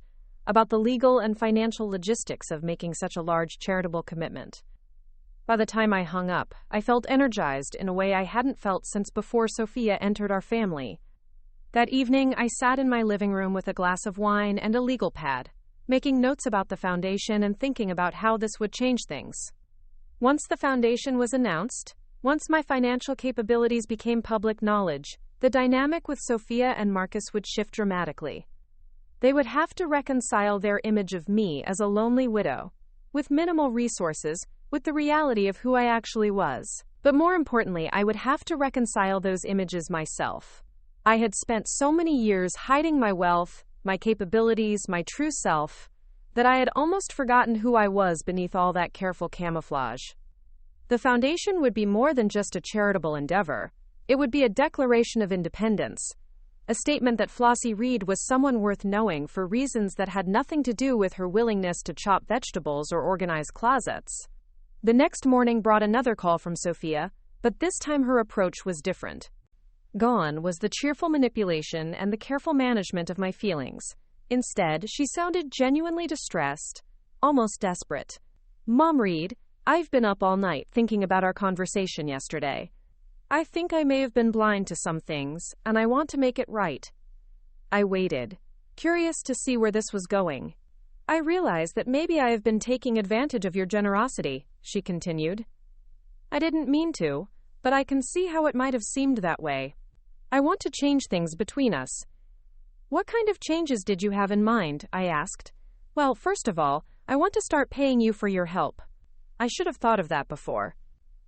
about the legal and financial logistics of making such a large charitable commitment. By the time I hung up, I felt energized in a way I hadn't felt since before Sophia entered our family. That evening, I sat in my living room with a glass of wine and a legal pad, making notes about the foundation and thinking about how this would change things. Once the foundation was announced, once my financial capabilities became public knowledge, the dynamic with Sophia and Marcus would shift dramatically. They would have to reconcile their image of me as a lonely widow, with minimal resources, with the reality of who I actually was. But more importantly, I would have to reconcile those images myself. I had spent so many years hiding my wealth, my capabilities, my true self. that I had almost forgotten who I was beneath all that careful camouflage. The foundation would be more than just a charitable endeavor. It would be a declaration of independence, a statement that Flossie Reed was someone worth knowing for reasons that had nothing to do with her willingness to chop vegetables or organize closets. The next morning brought another call from Sophia, but this time her approach was different. Gone was the cheerful manipulation and the careful management of my feelings. Instead, she sounded genuinely distressed, almost desperate. "Mom Reed, I've been up all night thinking about our conversation yesterday. I think I may have been blind to some things, and I want to make it right." I waited, curious to see where this was going. "I realize that maybe I have been taking advantage of your generosity," she continued. "I didn't mean to, but I can see how it might have seemed that way. I want to change things between us." "What kind of changes did you have in mind?" I asked. "Well, first of all, I want to start paying you for your help. I should have thought of that before.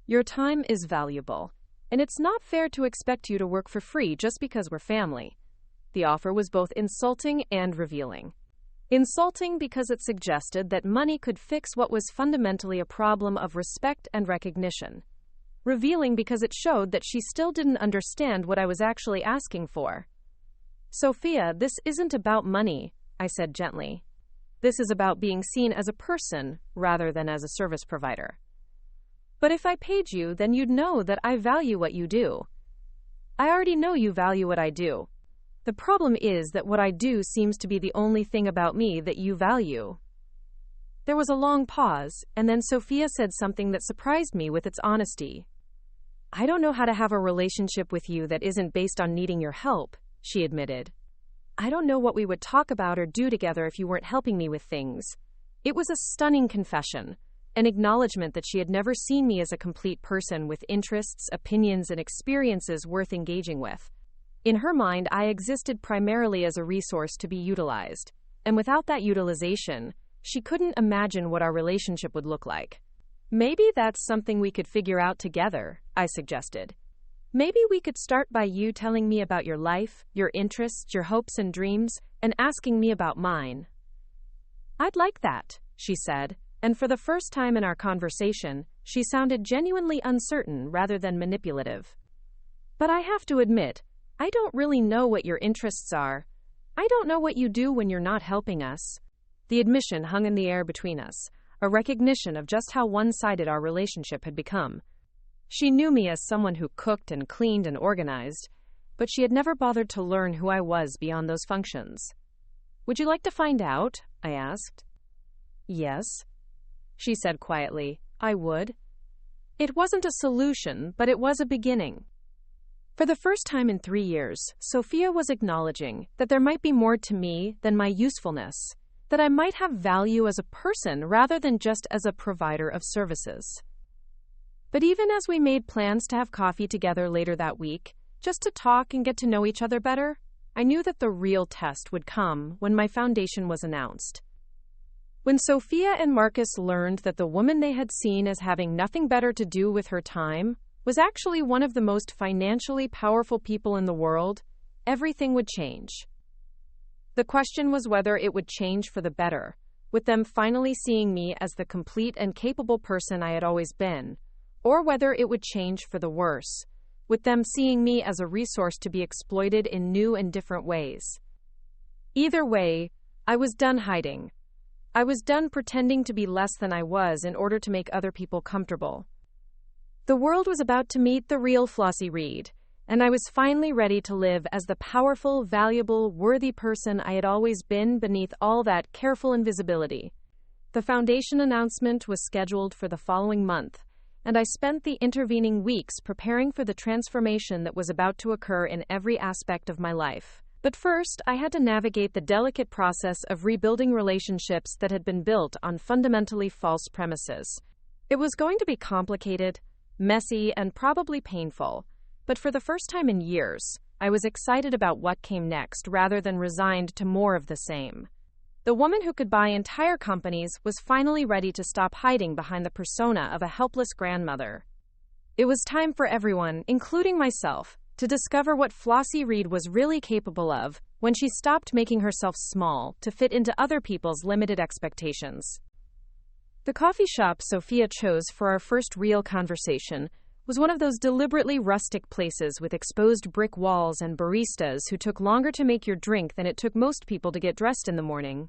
Your time is valuable, and it's not fair to expect you to work for free just because we're family." The offer was both insulting and revealing. Insulting because it suggested that money could fix what was fundamentally a problem of respect and recognition. Revealing because it showed that she still didn't understand what I was actually asking for. "Sophia, this isn't about money," I said gently. "This is about being seen as a person rather than as a service provider." "But if I paid you, then you'd know that I value what you do." "I already know you value what I do. The problem is that what I do seems to be the only thing about me that you value." There was a long pause, and then Sophia said something that surprised me with its honesty. "I don't know how to have a relationship with you that isn't based on needing your help," she admitted. "I don't know what we would talk about or do together if you weren't helping me with things." It was a stunning confession, an acknowledgement that she had never seen me as a complete person with interests, opinions, and experiences worth engaging with. In her mind, I existed primarily as a resource to be utilized, and without that utilization, she couldn't imagine what our relationship would look like. "Maybe that's something we could figure out together," I suggested. "Maybe we could start by you telling me about your life, your interests, your hopes and dreams, and asking me about mine." "I'd like that," she said, and for the first time in our conversation, she sounded genuinely uncertain rather than manipulative. "But I have to admit, I don't really know what your interests are. I don't know what you do when you're not helping us." The admission hung in the air between us, a recognition of just how one-sided our relationship had become. She knew me as someone who cooked and cleaned and organized, but she had never bothered to learn who I was beyond those functions. "Would you like to find out?" I asked. "Yes," she said quietly. "I would." It wasn't a solution, but it was a beginning. For the first time in 3 years, Sophia was acknowledging that there might be more to me than my usefulness, that I might have value as a person rather than just as a provider of services. But even as we made plans to have coffee together later that week, just to talk and get to know each other better, I knew that the real test would come when my foundation was announced. When Sophia and Marcus learned that the woman they had seen as having nothing better to do with her time was actually one of the most financially powerful people in the world, everything would change. The question was whether it would change for the better, with them finally seeing me as the complete and capable person I had always been, or whether it would change for the worse, with them seeing me as a resource to be exploited in new and different ways. Either way, I was done hiding. I was done pretending to be less than I was in order to make other people comfortable. The world was about to meet the real Flossie Reed, and I was finally ready to live as the powerful, valuable, worthy person I had always been beneath all that careful invisibility. The foundation announcement was scheduled for the following month, and I spent the intervening weeks preparing for the transformation that was about to occur in every aspect of my life. But first, I had to navigate the delicate process of rebuilding relationships that had been built on fundamentally false premises. It was going to be complicated, messy, and probably painful, but for the first time in years, I was excited about what came next rather than resigned to more of the same. The woman who could buy entire companies was finally ready to stop hiding behind the persona of a helpless grandmother. It was time for everyone, including myself, to discover what Flossie Reed was really capable of, when she stopped making herself small to fit into other people's limited expectations. The coffee shop Sophia chose for our first real conversation was one of those deliberately rustic places with exposed brick walls and baristas who took longer to make your drink than it took most people to get dressed in the morning.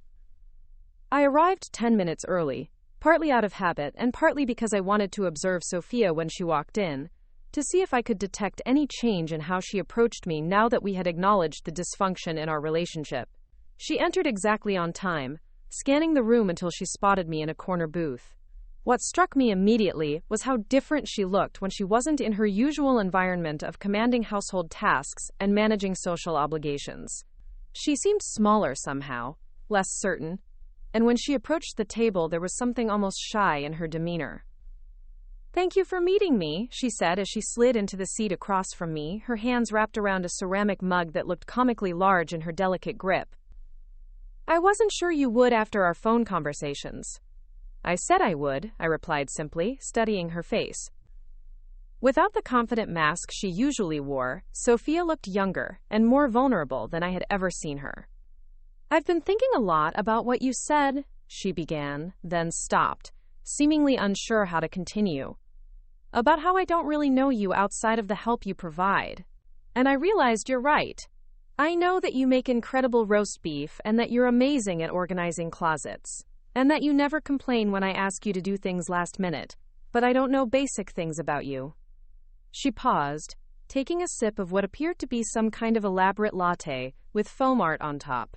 I arrived 10 minutes early, partly out of habit and partly because I wanted to observe Sophia when she walked in, to see if I could detect any change in how she approached me now that we had acknowledged the dysfunction in our relationship. She entered exactly on time, scanning the room until she spotted me in a corner booth. What struck me immediately was how different she looked when she wasn't in her usual environment of commanding household tasks and managing social obligations. She seemed smaller somehow, less certain, and when she approached the table there was something almost shy in her demeanor. "Thank you for meeting me," she said as she slid into the seat across from me, her hands wrapped around a ceramic mug that looked comically large in her delicate grip. "I wasn't sure you would after our phone conversations." "I said I would," I replied simply, studying her face. Without the confident mask she usually wore, Sophia looked younger and more vulnerable than I had ever seen her. "I've been thinking a lot about what you said," she began, then stopped, seemingly unsure how to continue. "About how I don't really know you outside of the help you provide. And I realized you're right. I know that you make incredible roast beef and that you're amazing at organizing closets, and that you never complain when I ask you to do things last minute, but I don't know basic things about you." She paused, taking a sip of what appeared to be some kind of elaborate latte with foam art on top.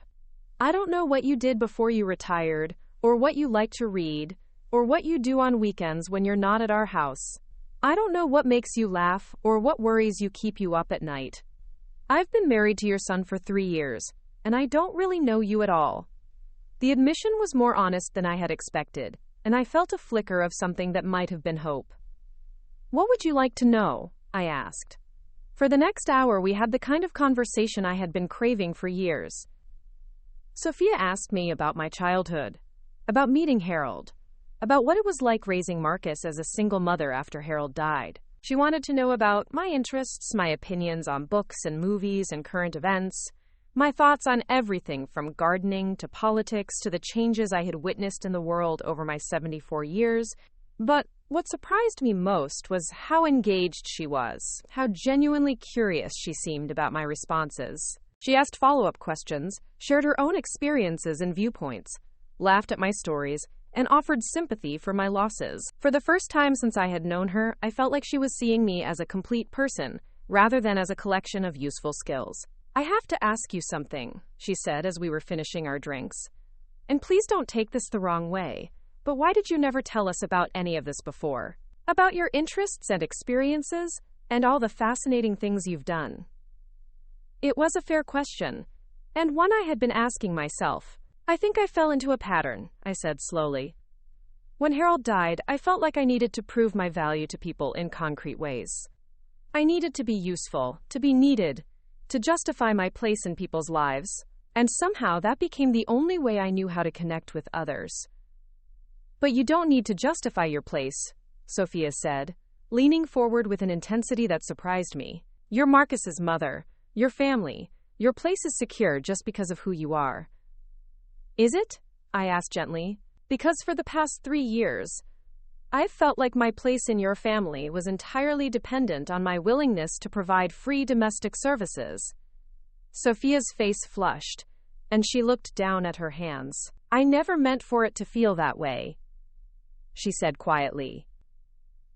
"I don't know what you did before you retired, or what you like to read, or what you do on weekends when you're not at our house. I don't know what makes you laugh, or what worries you keep you up at night. I've been married to your son for 3 years, and I don't really know you at all." The admission was more honest than I had expected, and I felt a flicker of something that might have been hope. "What would you like to know?" I asked. For the next hour we had the kind of conversation I had been craving for years. Sophia asked me about my childhood, about meeting Harold, about what it was like raising Marcus as a single mother after Harold died. She wanted to know about my interests, my opinions on books and movies and current events, my thoughts on everything from gardening to politics to the changes I had witnessed in the world over my 74 years. But what surprised me most was how engaged she was, how genuinely curious she seemed about my responses. She asked follow-up questions, shared her own experiences and viewpoints, laughed at my stories, and offered sympathy for my losses. For the first time since I had known her, I felt like she was seeing me as a complete person, rather than as a collection of useful skills. "I have to ask you something," she said as we were finishing our drinks. "And please don't take this the wrong way, but why did you never tell us about any of this before? About your interests and experiences, and all the fascinating things you've done?" It was a fair question, and one I had been asking myself. "I think I fell into a pattern," I said slowly. "When Harold died, I felt like I needed to prove my value to people in concrete ways. I needed to be useful, to be needed, to justify my place in people's lives, and somehow that became the only way I knew how to connect with others." "But you don't need to justify your place," Sophia said, leaning forward with an intensity that surprised me. "You're Marcus's mother, your family, your place is secure just because of who you are." "Is it?" I asked gently. "Because for the past 3 years, I've felt like my place in your family was entirely dependent on my willingness to provide free domestic services." Sophia's face flushed, and she looked down at her hands. "I never meant for it to feel that way," she said quietly.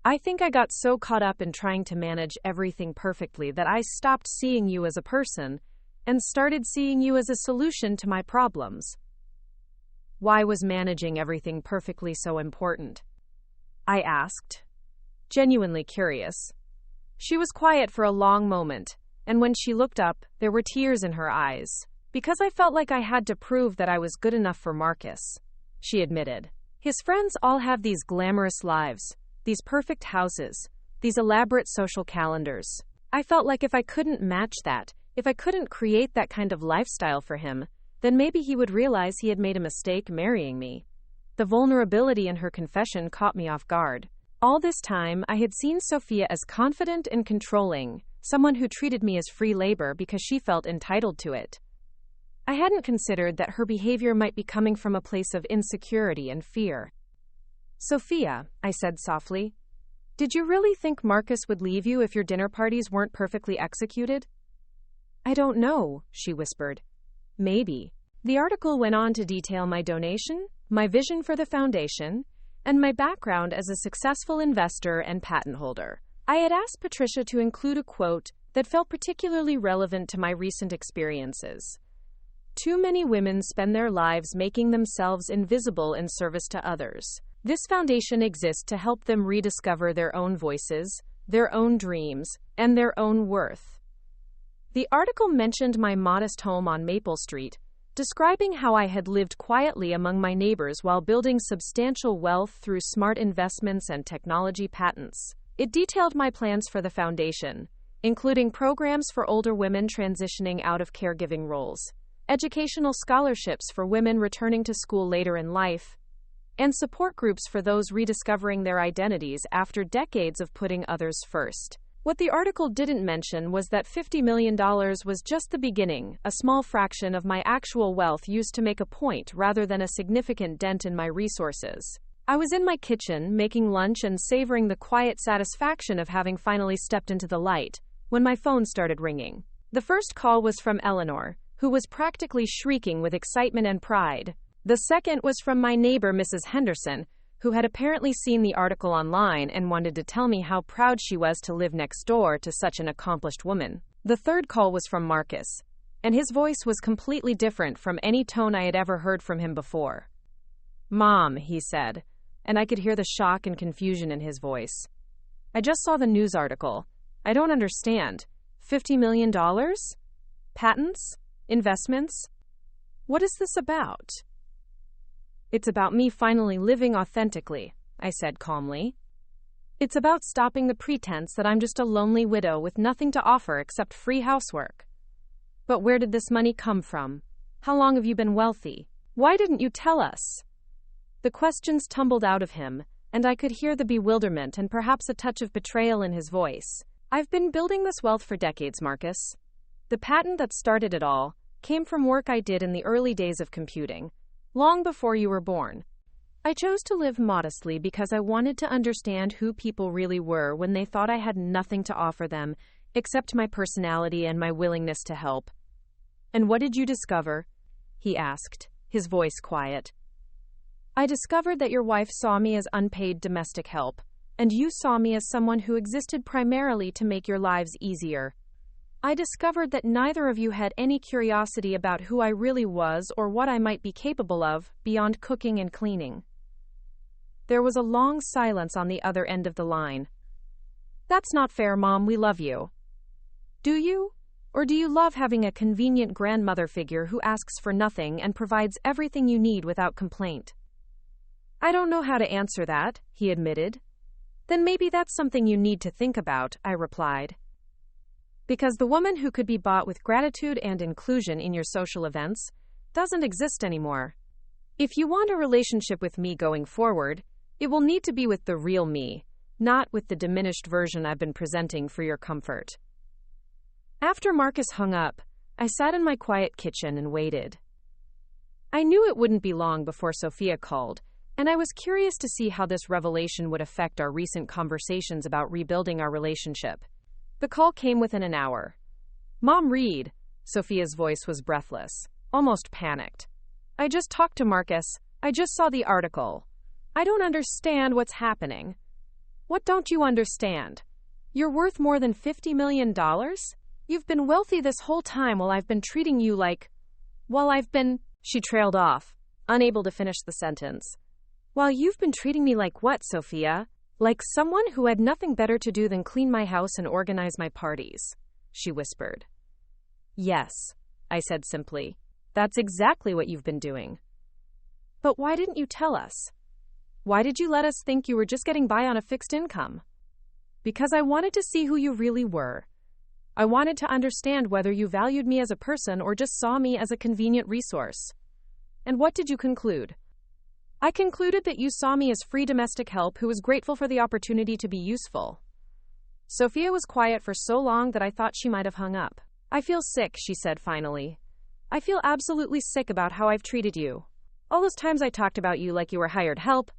"I think I got so caught up in trying to manage everything perfectly that I stopped seeing you as a person and started seeing you as a solution to my problems." "Why was managing everything perfectly so important?" I asked, genuinely curious. She was quiet for a long moment, and when she looked up, there were tears in her eyes. "Because I felt like I had to prove that I was good enough for Marcus," she admitted. "His friends all have these glamorous lives, these perfect houses, these elaborate social calendars. I felt like if I couldn't match that, if I couldn't create that kind of lifestyle for him, then maybe he would realize he had made a mistake marrying me." The vulnerability in her confession caught me off guard. All this time, I had seen Sophia as confident and controlling, someone who treated me as free labor because she felt entitled to it. I hadn't considered that her behavior might be coming from a place of insecurity and fear. "Sophia," I said softly, "did you really think Marcus would leave you if your dinner parties weren't perfectly executed?" "I don't know," she whispered. "Maybe." The article went on to detail my donation, my vision for the foundation, and my background as a successful investor and patent holder. I had asked Patricia to include a quote that felt particularly relevant to my recent experiences. "Too many women spend their lives making themselves invisible in service to others. This foundation exists to help them rediscover their own voices, their own dreams, and their own worth." The article mentioned my modest home on Maple Street, describing how I had lived quietly among my neighbors while building substantial wealth through smart investments and technology patents. It detailed my plans for the foundation, including programs for older women transitioning out of caregiving roles, educational scholarships for women returning to school later in life, and support groups for those rediscovering their identities after decades of putting others first. What the article didn't mention was that $50 million was just the beginning, a small fraction of my actual wealth used to make a point rather than a significant dent in my resources. I was in my kitchen, making lunch and savoring the quiet satisfaction of having finally stepped into the light, when my phone started ringing. The first call was from Eleanor, who was practically shrieking with excitement and pride. The second was from my neighbor, Mrs. Henderson, who had apparently seen the article online and wanted to tell me how proud she was to live next door to such an accomplished woman. The third call was from Marcus, and his voice was completely different from any tone I had ever heard from him before. "Mom," he said, and I could hear the shock and confusion in his voice. "I just saw the news article. I don't understand. $50 million? Patents? Investments? What is this about?" "It's about me finally living authentically," I said calmly. "It's about stopping the pretense that I'm just a lonely widow with nothing to offer except free housework." "But where did this money come from? How long have you been wealthy? Why didn't you tell us?" The questions tumbled out of him, and I could hear the bewilderment and perhaps a touch of betrayal in his voice. "I've been building this wealth for decades, Marcus. The patent that started it all came from work I did in the early days of computing, long before you were born. I chose to live modestly because I wanted to understand who people really were when they thought I had nothing to offer them except my personality and my willingness to help." "And what did you discover?" he asked, his voice quiet. "I discovered that your wife saw me as unpaid domestic help, and you saw me as someone who existed primarily to make your lives easier. I discovered that neither of you had any curiosity about who I really was or what I might be capable of beyond cooking and cleaning." There was a long silence on the other end of the line. "That's not fair, Mom. We love you." "Do you? Or do you love having a convenient grandmother figure who asks for nothing and provides everything you need without complaint?" "I don't know how to answer that," he admitted. "Then maybe that's something you need to think about," I replied. "Because the woman who could be bought with gratitude and inclusion in your social events doesn't exist anymore. If you want a relationship with me going forward, it will need to be with the real me, not with the diminished version I've been presenting for your comfort." After Marcus hung up, I sat in my quiet kitchen and waited. I knew it wouldn't be long before Sophia called, and I was curious to see how this revelation would affect our recent conversations about rebuilding our relationship. The call came within an hour. "Mom, read." Sophia's voice was breathless, almost panicked. "I just talked to Marcus. I just saw the article. I don't understand what's happening." "What don't you understand? You're worth more than $50 million? You've been wealthy this whole time while I've been treating you like... She trailed off, unable to finish the sentence. "While you've been treating me like what, Sophia? Like someone who had nothing better to do than clean my house and organize my parties," she whispered. "Yes," I said simply. "That's exactly what you've been doing." "But why didn't you tell us? Why did you let us think you were just getting by on a fixed income?" "Because I wanted to see who you really were. I wanted to understand whether you valued me as a person or just saw me as a convenient resource." "And what did you conclude?" "I concluded that you saw me as free domestic help who was grateful for the opportunity to be useful." Sophia was quiet for so long that I thought she might have hung up. "I feel sick," she said finally. I feel absolutely sick about how I've treated you. All those times I talked about you like you were hired help.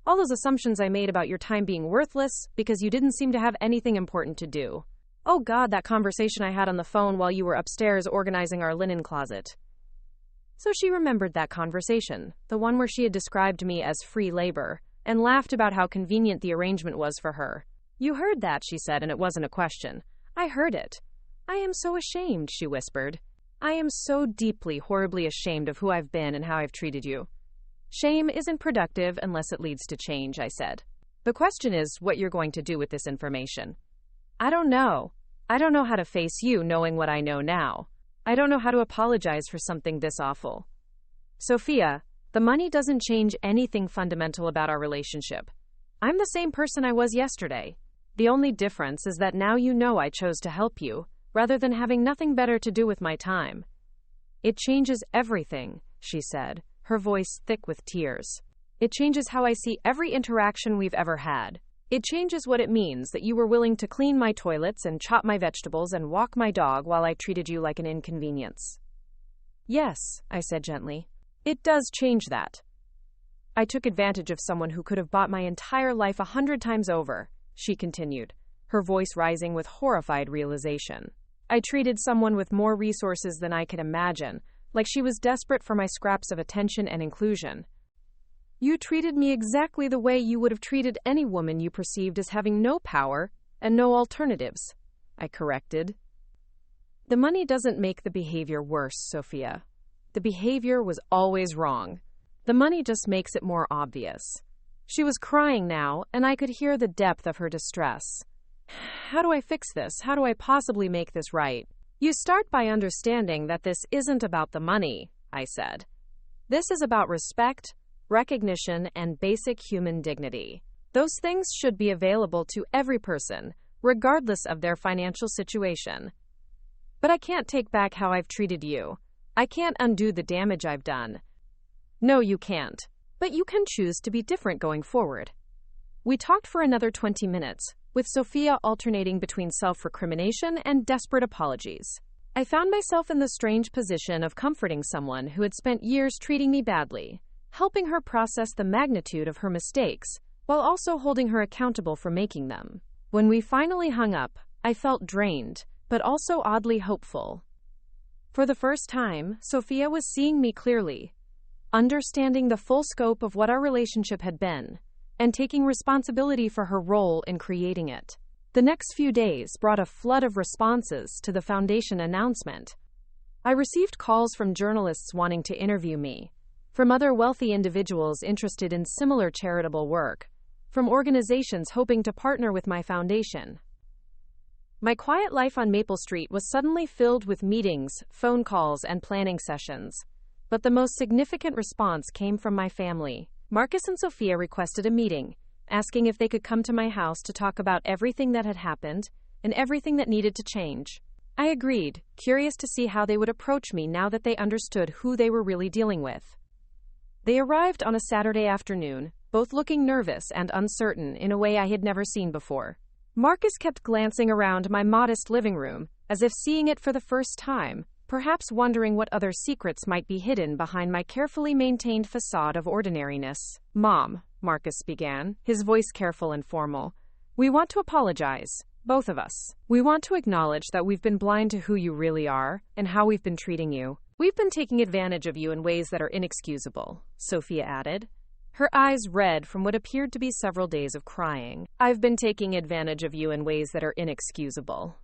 All those assumptions I made about your time being worthless because you didn't seem to have anything important to do. Oh God, that conversation I had on the phone while you were upstairs organizing our linen closet. So she remembered that conversation, the one where she had described me as free labor, and laughed about how convenient the arrangement was for her. You heard that, she said, and it wasn't a question. I heard it. I am so ashamed, she whispered. I am so deeply, horribly ashamed of who I've been and how I've treated you. Shame isn't productive unless it leads to change, I said. The question is what you're going to do with this information. I don't know. I don't know how to face you knowing what I know now. I don't know how to apologize for something this awful. Sophia, the money doesn't change anything fundamental about our relationship. I'm the same person I was yesterday. The only difference is that now you know I chose to help you, rather than having nothing better to do with my time. It changes everything, she said, her voice thick with tears. It changes how I see every interaction we've ever had. It changes what it means that you were willing to clean my toilets and chop my vegetables and walk my dog while I treated you like an inconvenience. Yes, I said gently. It does change that. I took advantage of someone who could have bought my entire life 100 times over, she continued, her voice rising with horrified realization. I treated someone with more resources than I could imagine, like she was desperate for my scraps of attention and inclusion. You treated me exactly the way you would have treated any woman you perceived as having no power and no alternatives, I corrected. The money doesn't make the behavior worse, Sophia. The behavior was always wrong. The money just makes it more obvious. She was crying now, and I could hear the depth of her distress. How do I fix this? How do I possibly make this right? You start by understanding that this isn't about the money, I said. This is about respect, recognition, and basic human dignity. Those things should be available to every person, regardless of their financial situation. But I can't take back how I've treated you. I can't undo the damage I've done. No, you can't. But you can choose to be different going forward. We talked for another 20 minutes, with Sophia alternating between self-recrimination and desperate apologies. I found myself in the strange position of comforting someone who had spent years treating me badly, helping her process the magnitude of her mistakes, while also holding her accountable for making them. When we finally hung up, I felt drained, but also oddly hopeful. For the first time, Sophia was seeing me clearly, understanding the full scope of what our relationship had been, and taking responsibility for her role in creating it. The next few days brought a flood of responses to the foundation announcement. I received calls from journalists wanting to interview me, from other wealthy individuals interested in similar charitable work, from organizations hoping to partner with my foundation. My quiet life on Maple Street was suddenly filled with meetings, phone calls, and planning sessions. But the most significant response came from my family. Marcus and Sophia requested a meeting, asking if they could come to my house to talk about everything that had happened and everything that needed to change. I agreed, curious to see how they would approach me now that they understood who they were really dealing with. They arrived on a Saturday afternoon, both looking nervous and uncertain in a way I had never seen before. Marcus kept glancing around my modest living room, as if seeing it for the first time, perhaps wondering what other secrets might be hidden behind my carefully maintained facade of ordinariness. Mom, Marcus began, his voice careful and formal. We want to apologize, both of us. We want to acknowledge that we've been blind to who you really are and how we've been treating you. We've been taking advantage of you in ways that are inexcusable, Sophia added, her eyes red from what appeared to be several days of crying. I've been taking advantage of you in ways that are inexcusable.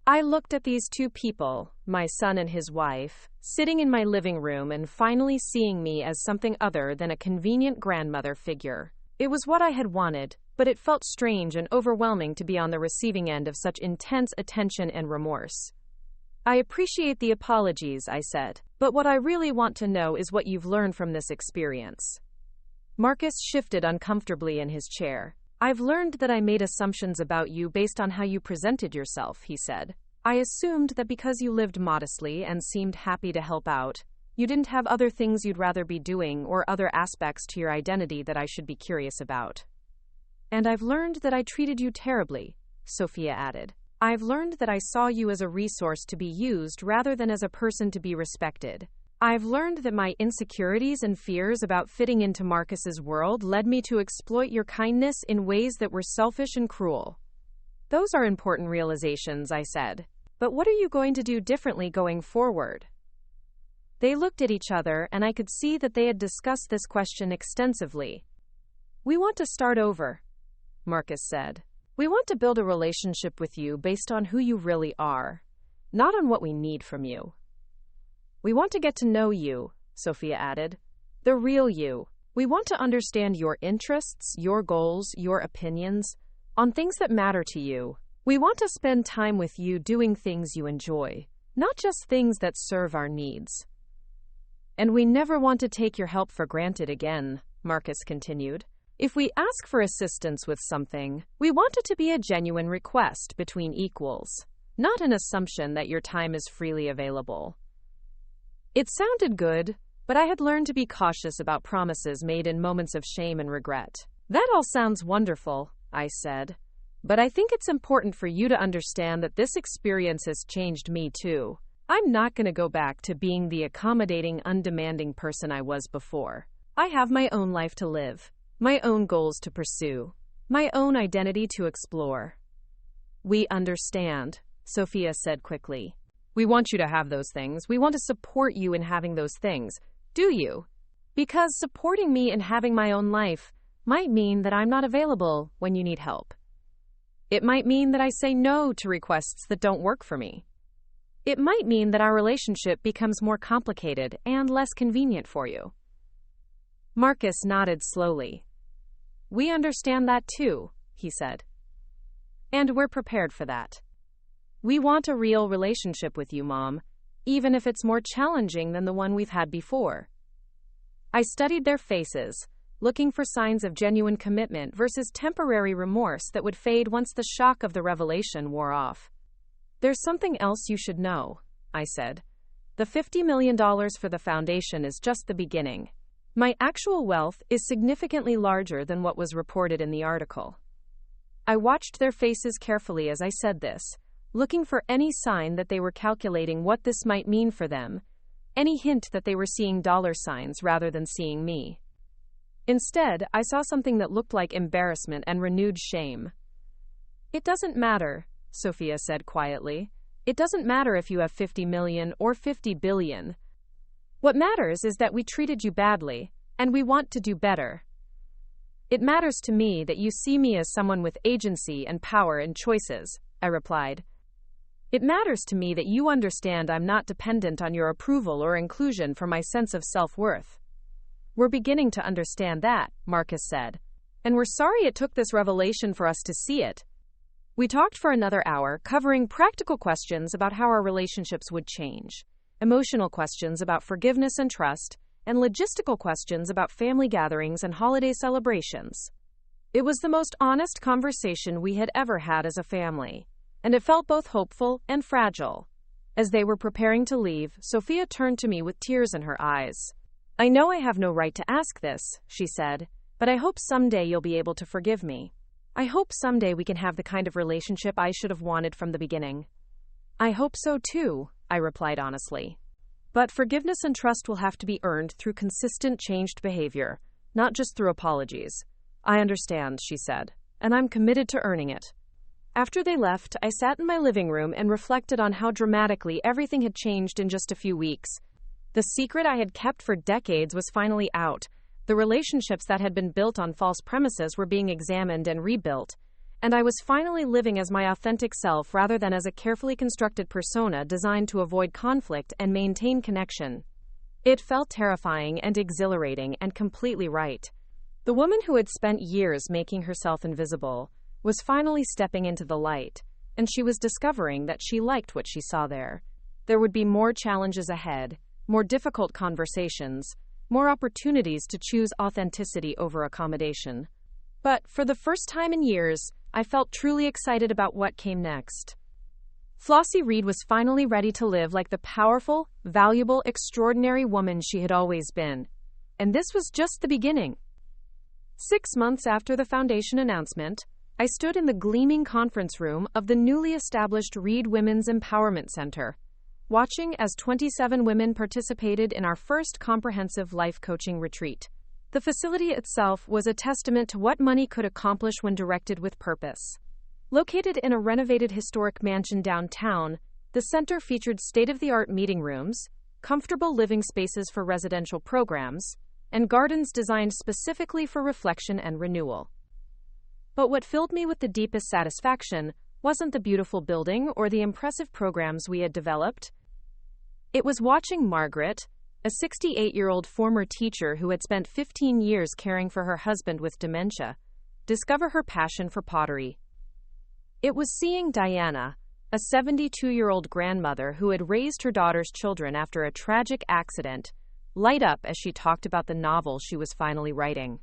I looked at these two people, my son and his wife, sitting in my living room and finally seeing me as something other than a convenient grandmother figure. It was what I had wanted, but it felt strange and overwhelming to be on the receiving end of such intense attention and remorse. I appreciate the apologies, I said, but what I really want to know is what you've learned from this experience. Marcus shifted uncomfortably in his chair. I've learned that I made assumptions about you based on how you presented yourself, he said. I assumed that because you lived modestly and seemed happy to help out, you didn't have other things you'd rather be doing or other aspects to your identity that I should be curious about. And I've learned that I treated you terribly, Sophia added. I've learned that I saw you as a resource to be used rather than as a person to be respected. I've learned that my insecurities and fears about fitting into Marcus's world led me to exploit your kindness in ways that were selfish and cruel. Those are important realizations, I said. But what are you going to do differently going forward? They looked at each other, and I could see that they had discussed this question extensively. We want to start over, Marcus said. We want to build a relationship with you based on who you really are, not on what we need from you. We want to get to know you, Sophia added. The real you. We want to understand your interests, your goals, your opinions, on things that matter to you. We want to spend time with you doing things you enjoy, not just things that serve our needs. And we never want to take your help for granted again, Marcus continued. If we ask for assistance with something, we want it to be a genuine request between equals, not an assumption that your time is freely available. It sounded good, but I had learned to be cautious about promises made in moments of shame and regret. That all sounds wonderful, I said, but I think it's important for you to understand that this experience has changed me too. I'm not going to go back to being the accommodating, undemanding person I was before. I have my own life to live, my own goals to pursue, my own identity to explore. We understand, Sophia said quickly. We want you to have those things. We want to support you in having those things. Do you? Because supporting me in having my own life might mean that I'm not available when you need help. It might mean that I say no to requests that don't work for me. It might mean that our relationship becomes more complicated and less convenient for you. Marcus nodded slowly. We understand that too, he said. And we're prepared for that. We want a real relationship with you, Mom, even if it's more challenging than the one we've had before. I studied their faces, looking for signs of genuine commitment versus temporary remorse that would fade once the shock of the revelation wore off. There's something else you should know, I said. The $50 million for the foundation is just the beginning. My actual wealth is significantly larger than what was reported in the article. I watched their faces carefully as I said this, looking for any sign that they were calculating what this might mean for them, any hint that they were seeing dollar signs rather than seeing me. Instead, I saw something that looked like embarrassment and renewed shame. It doesn't matter, Sophia said quietly. It doesn't matter if you have 50 million or 50 billion. What matters is that we treated you badly, and we want to do better. It matters to me that you see me as someone with agency and power and choices, I replied. It matters to me that you understand I'm not dependent on your approval or inclusion for my sense of self-worth. We're beginning to understand that, Marcus said. And we're sorry it took this revelation for us to see it. We talked for another hour, covering practical questions about how our relationships would change, emotional questions about forgiveness and trust, and logistical questions about family gatherings and holiday celebrations. It was the most honest conversation we had ever had as a family, and it felt both hopeful and fragile. As they were preparing to leave, Sophia turned to me with tears in her eyes. I know I have no right to ask this, she said, but I hope someday you'll be able to forgive me. I hope someday we can have the kind of relationship I should have wanted from the beginning. I hope so too, I replied honestly. But forgiveness and trust will have to be earned through consistent changed behavior, not just through apologies. I understand, she said, and I'm committed to earning it. After they left, I sat in my living room and reflected on how dramatically everything had changed in just a few weeks. The secret I had kept for decades was finally out. The relationships that had been built on false premises were being examined and rebuilt, and I was finally living as my authentic self rather than as a carefully constructed persona designed to avoid conflict and maintain connection. It felt terrifying and exhilarating and completely right. The woman who had spent years making herself invisible was finally stepping into the light, and she was discovering that she liked what she saw there. There would be more challenges ahead, more difficult conversations, more opportunities to choose authenticity over accommodation. But for the first time in years, I felt truly excited about what came next. Flossie Reed was finally ready to live like the powerful, valuable, extraordinary woman she had always been. And this was just the beginning. 6 months after the foundation announcement, I stood in the gleaming conference room of the newly established Reed Women's Empowerment Center, watching as 27 women participated in our first comprehensive life coaching retreat. The facility itself was a testament to what money could accomplish when directed with purpose. Located in a renovated historic mansion downtown, the center featured state-of-the-art meeting rooms, comfortable living spaces for residential programs, and gardens designed specifically for reflection and renewal. But what filled me with the deepest satisfaction wasn't the beautiful building or the impressive programs we had developed. It was watching Margaret, a 68-year-old former teacher who had spent 15 years caring for her husband with dementia, discover her passion for pottery. It was seeing Diana, a 72-year-old grandmother who had raised her daughter's children after a tragic accident, light up as she talked about the novel she was finally writing.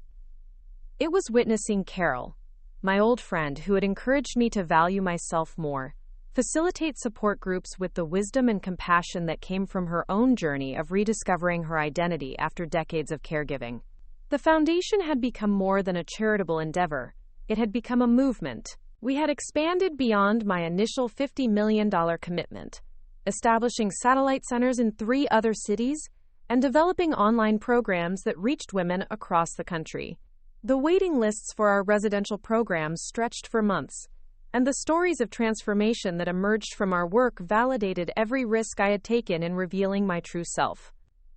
It was witnessing Carol, my old friend who had encouraged me to value myself more, facilitate support groups with the wisdom and compassion that came from her own journey of rediscovering her identity after decades of caregiving. The foundation had become more than a charitable endeavor. It had become a movement. We had expanded beyond my initial $50 million commitment, establishing satellite centers in 3 other cities and developing online programs that reached women across the country. The waiting lists for our residential programs stretched for months, and the stories of transformation that emerged from our work validated every risk I had taken in revealing my true self.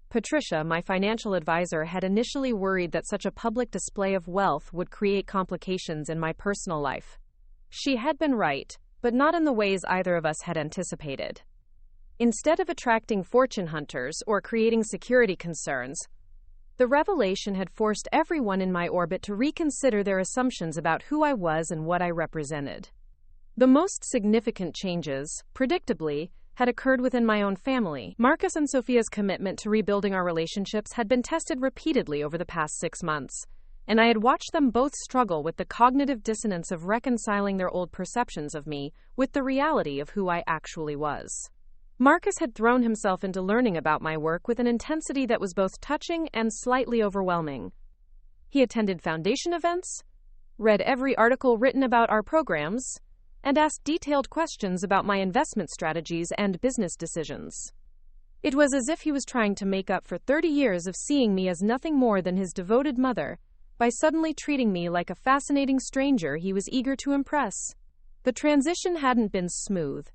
Patricia, my financial advisor, had initially worried that such a public display of wealth would create complications in my personal life. She had been right, but not in the ways either of us had anticipated. Instead of attracting fortune hunters or creating security concerns, the revelation had forced everyone in my orbit to reconsider their assumptions about who I was and what I represented. The most significant changes, predictably, had occurred within my own family. Marcus and Sophia's commitment to rebuilding our relationships had been tested repeatedly over the past 6 months, and I had watched them both struggle with the cognitive dissonance of reconciling their old perceptions of me with the reality of who I actually was. Marcus had thrown himself into learning about my work with an intensity that was both touching and slightly overwhelming. He attended foundation events, read every article written about our programs, and asked detailed questions about my investment strategies and business decisions. It was as if he was trying to make up for 30 years of seeing me as nothing more than his devoted mother, by suddenly treating me like a fascinating stranger he was eager to impress. The transition hadn't been smooth.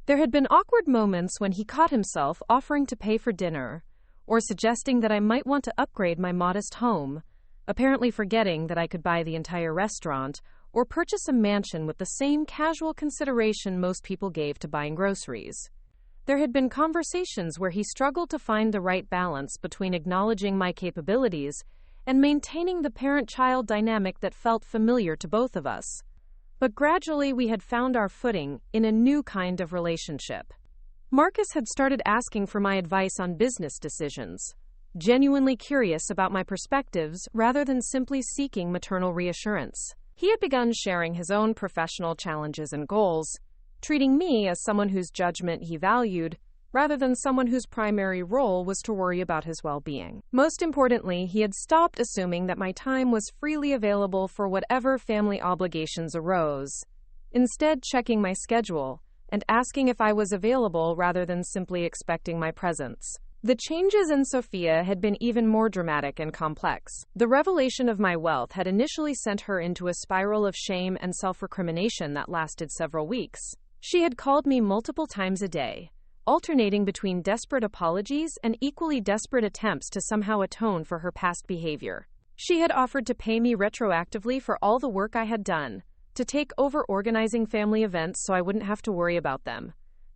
There had been awkward moments when he caught himself offering to pay for dinner, or suggesting that I might want to upgrade my modest home, apparently forgetting that I could buy the entire restaurant or purchase a mansion with the same casual consideration most people gave to buying groceries. There had been conversations where he struggled to find the right balance between acknowledging my capabilities and maintaining the parent-child dynamic that felt familiar to both of us. But gradually we had found our footing in a new kind of relationship. Marcus had started asking for my advice on business decisions, genuinely curious about my perspectives rather than simply seeking maternal reassurance. He had begun sharing his own professional challenges and goals, treating me as someone whose judgment he valued, rather than someone whose primary role was to worry about his well-being. Most importantly, he had stopped assuming that my time was freely available for whatever family obligations arose, instead checking my schedule and asking if I was available rather than simply expecting my presence. The changes in Sophia had been even more dramatic and complex. The revelation of my wealth had initially sent her into a spiral of shame and self-recrimination that lasted several weeks. She had called me multiple times a day, alternating between desperate apologies and equally desperate attempts to somehow atone for her past behavior. She had offered to pay me retroactively for all the work I had done, to take over organizing family events so I wouldn't have to worry about them,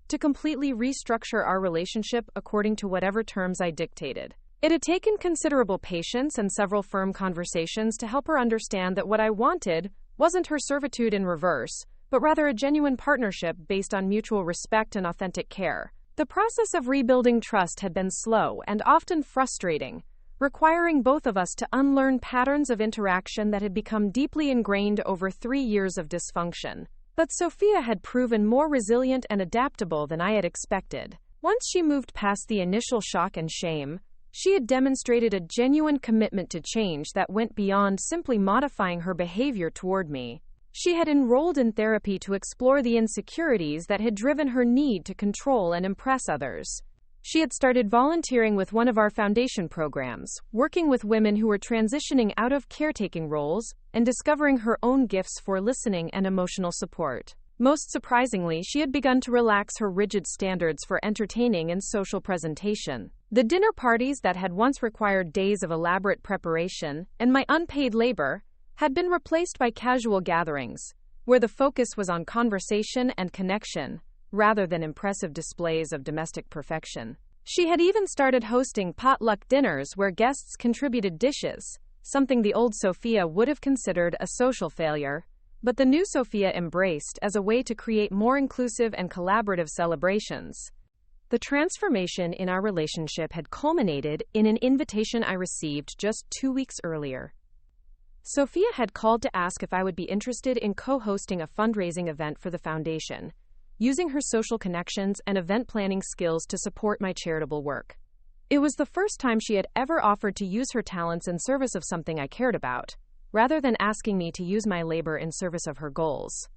to completely restructure our relationship according to whatever terms I dictated. It had taken considerable patience and several firm conversations to help her understand that what I wanted wasn't her servitude in reverse, but rather a genuine partnership based on mutual respect and authentic care. The process of rebuilding trust had been slow and often frustrating, requiring both of us to unlearn patterns of interaction that had become deeply ingrained over 3 years of dysfunction. But Sophia had proven more resilient and adaptable than I had expected. Once she moved past the initial shock and shame, she had demonstrated a genuine commitment to change that went beyond simply modifying her behavior toward me. She had enrolled in therapy to explore the insecurities that had driven her need to control and impress others. She had started volunteering with one of our foundation programs, working with women who were transitioning out of caretaking roles and discovering her own gifts for listening and emotional support. Most surprisingly, she had begun to relax her rigid standards for entertaining and social presentation. The dinner parties that had once required days of elaborate preparation and my unpaid labor had been replaced by casual gatherings, where the focus was on conversation and connection, rather than impressive displays of domestic perfection. She had even started hosting potluck dinners where guests contributed dishes, something the old Sophia would have considered a social failure, but the new Sophia embraced as a way to create more inclusive and collaborative celebrations. The transformation in our relationship had culminated in an invitation I received just 2 weeks earlier. Sophia had called to ask if I would be interested in co-hosting a fundraising event for the foundation, using her social connections and event planning skills to support my charitable work. It was the first time she had ever offered to use her talents in service of something I cared about, rather than asking me to use my labor in service of her goals.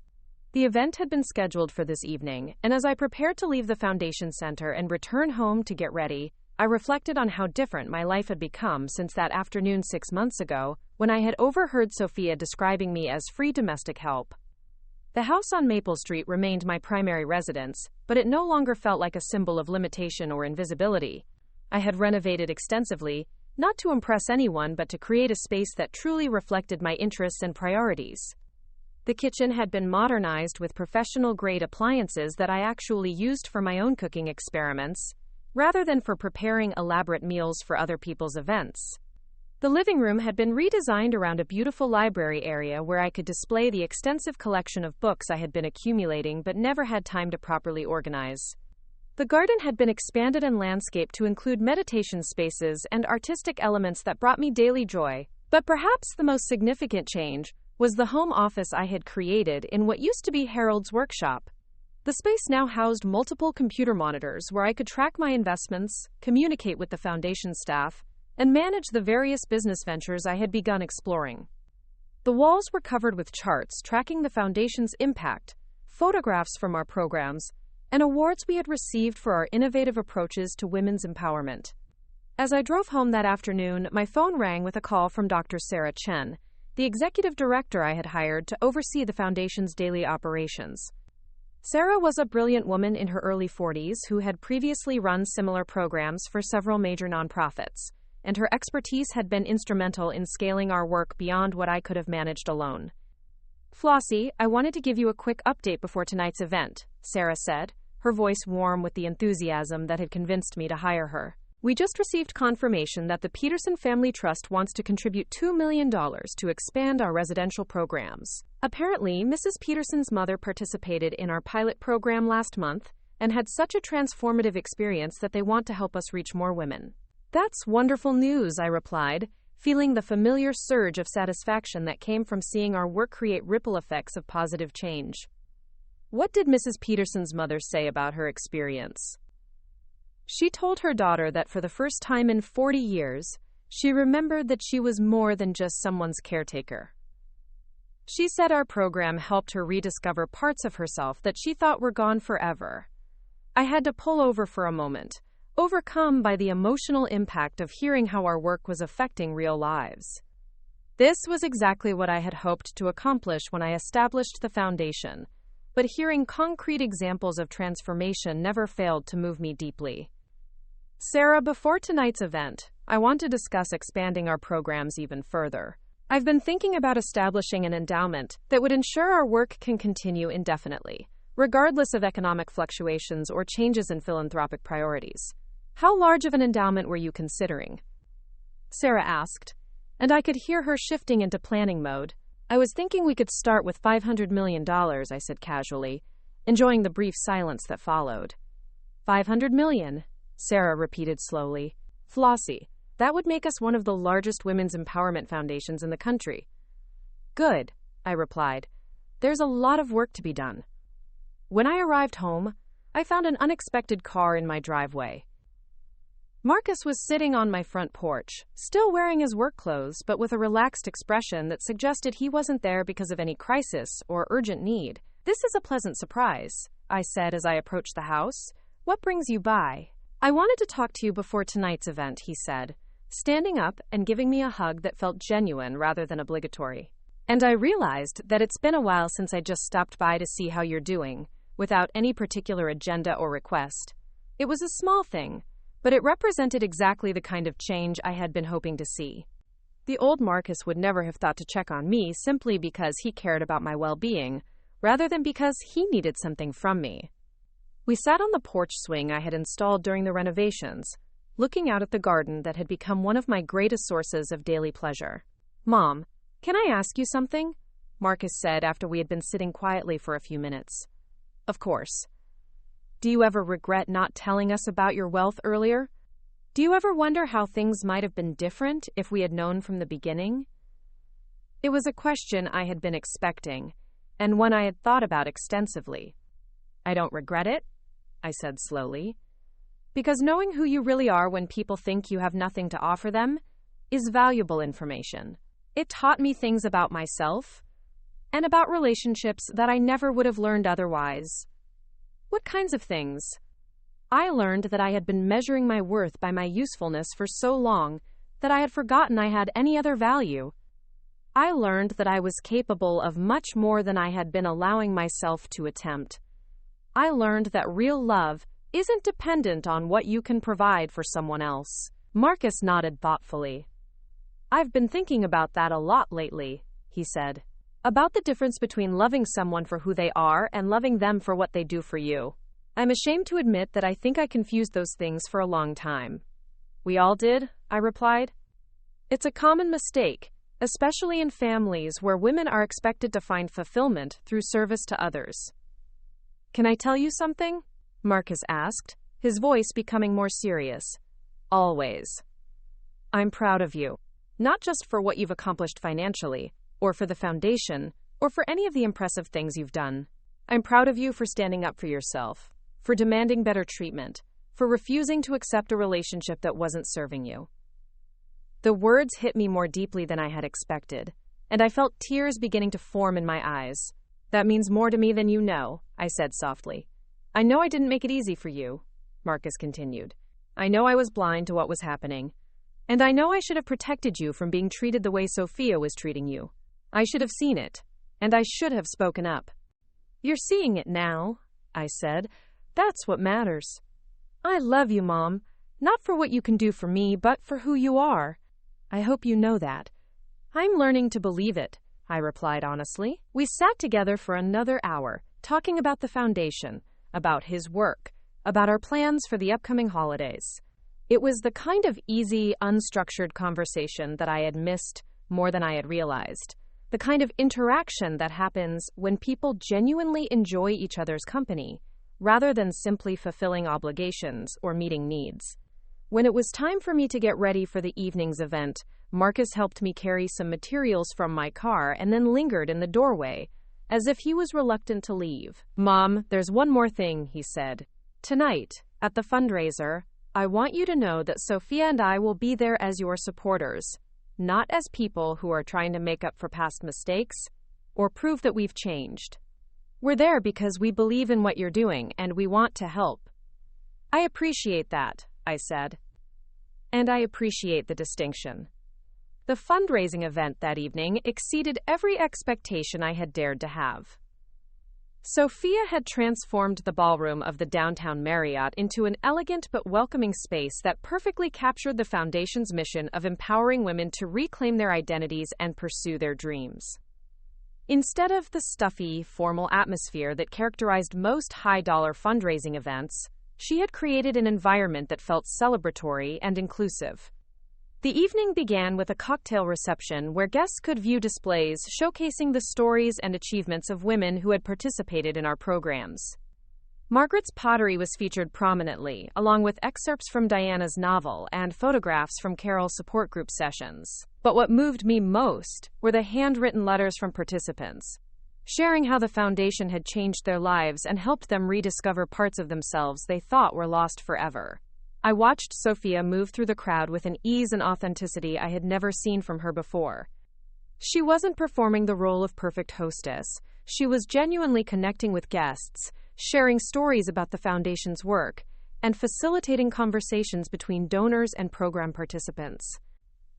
The event had been scheduled for this evening, and as I prepared to leave the foundation center and return home to get ready, I reflected on how different my life had become since that afternoon 6 months ago, when I had overheard Sophia describing me as free domestic help. The house on Maple Street remained my primary residence, but it no longer felt like a symbol of limitation or invisibility. I had renovated extensively, not to impress anyone but to create a space that truly reflected my interests and priorities. The kitchen had been modernized with professional-grade appliances that I actually used for my own cooking experiments, rather than for preparing elaborate meals for other people's events. The living room had been redesigned around a beautiful library area where I could display the extensive collection of books I had been accumulating but never had time to properly organize. The garden had been expanded and landscaped to include meditation spaces and artistic elements that brought me daily joy, but perhaps the most significant change was the home office I had created in what used to be Harold's workshop. The space now housed multiple computer monitors where I could track my investments, communicate with the foundation staff, and manage the various business ventures I had begun exploring. The walls were covered with charts tracking the foundation's impact, photographs from our programs, and awards we had received for our innovative approaches to women's empowerment. As I drove home that afternoon, my phone rang with a call from Dr. Sarah Chen, the executive director I had hired to oversee the foundation's daily operations. Sarah was a brilliant woman in her early 40s who had previously run similar programs for several major nonprofits, and her expertise had been instrumental in scaling our work beyond what I could have managed alone. "Flossie, I wanted to give you a quick update before tonight's event," Sarah said, her voice warm with the enthusiasm that had convinced me to hire her. "We just received confirmation that the Peterson Family Trust wants to contribute $2 million to expand our residential programs. Apparently, Mrs. Peterson's mother participated in our pilot program last month and had such a transformative experience that they want to help us reach more women." "That's wonderful news," I replied, feeling the familiar surge of satisfaction that came from seeing our work create ripple effects of positive change. "What did Mrs. Peterson's mother say about her experience?" "She told her daughter that for the first time in 40 years, she remembered that she was more than just someone's caretaker. She said our program helped her rediscover parts of herself that she thought were gone forever." I had to pull over for a moment, overcome by the emotional impact of hearing how our work was affecting real lives. This was exactly what I had hoped to accomplish when I established the foundation, but hearing concrete examples of transformation never failed to move me deeply. "Sarah, before tonight's event, I want to discuss expanding our programs even further. I've been thinking about establishing an endowment that would ensure our work can continue indefinitely, regardless of economic fluctuations or changes in philanthropic priorities. How large of an endowment were you considering?" Sarah asked, and I could hear her shifting into planning mode. "I was thinking we could start with $500 million, I said casually, enjoying the brief silence that followed. $500 million, Sarah repeated slowly. "Flossie, that would make us one of the largest women's empowerment foundations in the country." "Good," I replied. "There's a lot of work to be done." When I arrived home, I found an unexpected car in my driveway. Marcus was sitting on my front porch, still wearing his work clothes, but with a relaxed expression that suggested he wasn't there because of any crisis or urgent need. "This is a pleasant surprise," I said as I approached the house. "What brings you by?" "I wanted to talk to you before tonight's event," he said, standing up and giving me a hug that felt genuine rather than obligatory. "And I realized that it's been a while since I just stopped by to see how you're doing, without any particular agenda or request. It was a small thing, but it represented exactly the kind of change I had been hoping to see." The old Marcus would never have thought to check on me simply because he cared about my well-being, rather than because he needed something from me. We sat on the porch swing I had installed during the renovations, looking out at the garden that had become one of my greatest sources of daily pleasure. "Mom, can I ask you something?" Marcus said after we had been sitting quietly for a few minutes. "Of course. Do you ever regret not telling us about your wealth earlier? Do you ever wonder how things might have been different if we had known from the beginning?" It was a question I had been expecting, and one I had thought about extensively. "I don't regret it," I said slowly, "because knowing who you really are when people think you have nothing to offer them is valuable information. It taught me things about myself and about relationships that I never would have learned otherwise." "What kinds of things?" "I learned that I had been measuring my worth by my usefulness for so long that I had forgotten I had any other value. I learned that I was capable of much more than I had been allowing myself to attempt. I learned that real love isn't dependent on what you can provide for someone else." Marcus nodded thoughtfully. "I've been thinking about that a lot lately," he said. "About the difference between loving someone for who they are and loving them for what they do for you. I'm ashamed to admit that I think I confused those things for a long time." "We all did," I replied. "It's a common mistake, especially in families where women are expected to find fulfillment through service to others." "Can I tell you something?" Marcus asked, his voice becoming more serious. "Always. I'm proud of you, not just for what you've accomplished financially, or for the foundation, or for any of the impressive things you've done. I'm proud of you for standing up for yourself, for demanding better treatment, for refusing to accept a relationship that wasn't serving you." The words hit me more deeply than I had expected, and I felt tears beginning to form in my eyes. "That means more to me than you know," I said softly. "I know I didn't make it easy for you," Marcus continued. "I know I was blind to what was happening, and I know I should have protected you from being treated the way Sophia was treating you. I should have seen it, and I should have spoken up." "You're seeing it now," I said. "That's what matters. I love you, Mom, not for what you can do for me, but for who you are. I hope you know that." "I'm learning to believe it," I replied honestly. We sat together for another hour, talking about the foundation, about his work, about our plans for the upcoming holidays. It was the kind of easy, unstructured conversation that I had missed more than I had realized. The kind of interaction that happens when people genuinely enjoy each other's company, rather than simply fulfilling obligations or meeting needs. When it was time for me to get ready for the evening's event, Marcus helped me carry some materials from my car and then lingered in the doorway, as if he was reluctant to leave. "Mom, there's one more thing," he said. "Tonight, at the fundraiser, I want you to know that Sophia and I will be there as your supporters, not as people who are trying to make up for past mistakes or prove that we've changed. We're there because we believe in what you're doing and we want to help." "I appreciate that," I said. "And I appreciate the distinction." The fundraising event that evening exceeded every expectation I had dared to have. Sophia had transformed the ballroom of the downtown Marriott into an elegant but welcoming space that perfectly captured the Foundation's mission of empowering women to reclaim their identities and pursue their dreams. Instead of the stuffy, formal atmosphere that characterized most high-dollar fundraising events, she had created an environment that felt celebratory and inclusive. The evening began with a cocktail reception where guests could view displays showcasing the stories and achievements of women who had participated in our programs. Margaret's pottery was featured prominently, along with excerpts from Diana's novel and photographs from Carol's support group sessions. But what moved me most were the handwritten letters from participants, sharing how the foundation had changed their lives and helped them rediscover parts of themselves they thought were lost forever. I watched Sophia move through the crowd with an ease and authenticity I had never seen from her before. She wasn't performing the role of perfect hostess. She was genuinely connecting with guests, sharing stories about the foundation's work, and facilitating conversations between donors and program participants.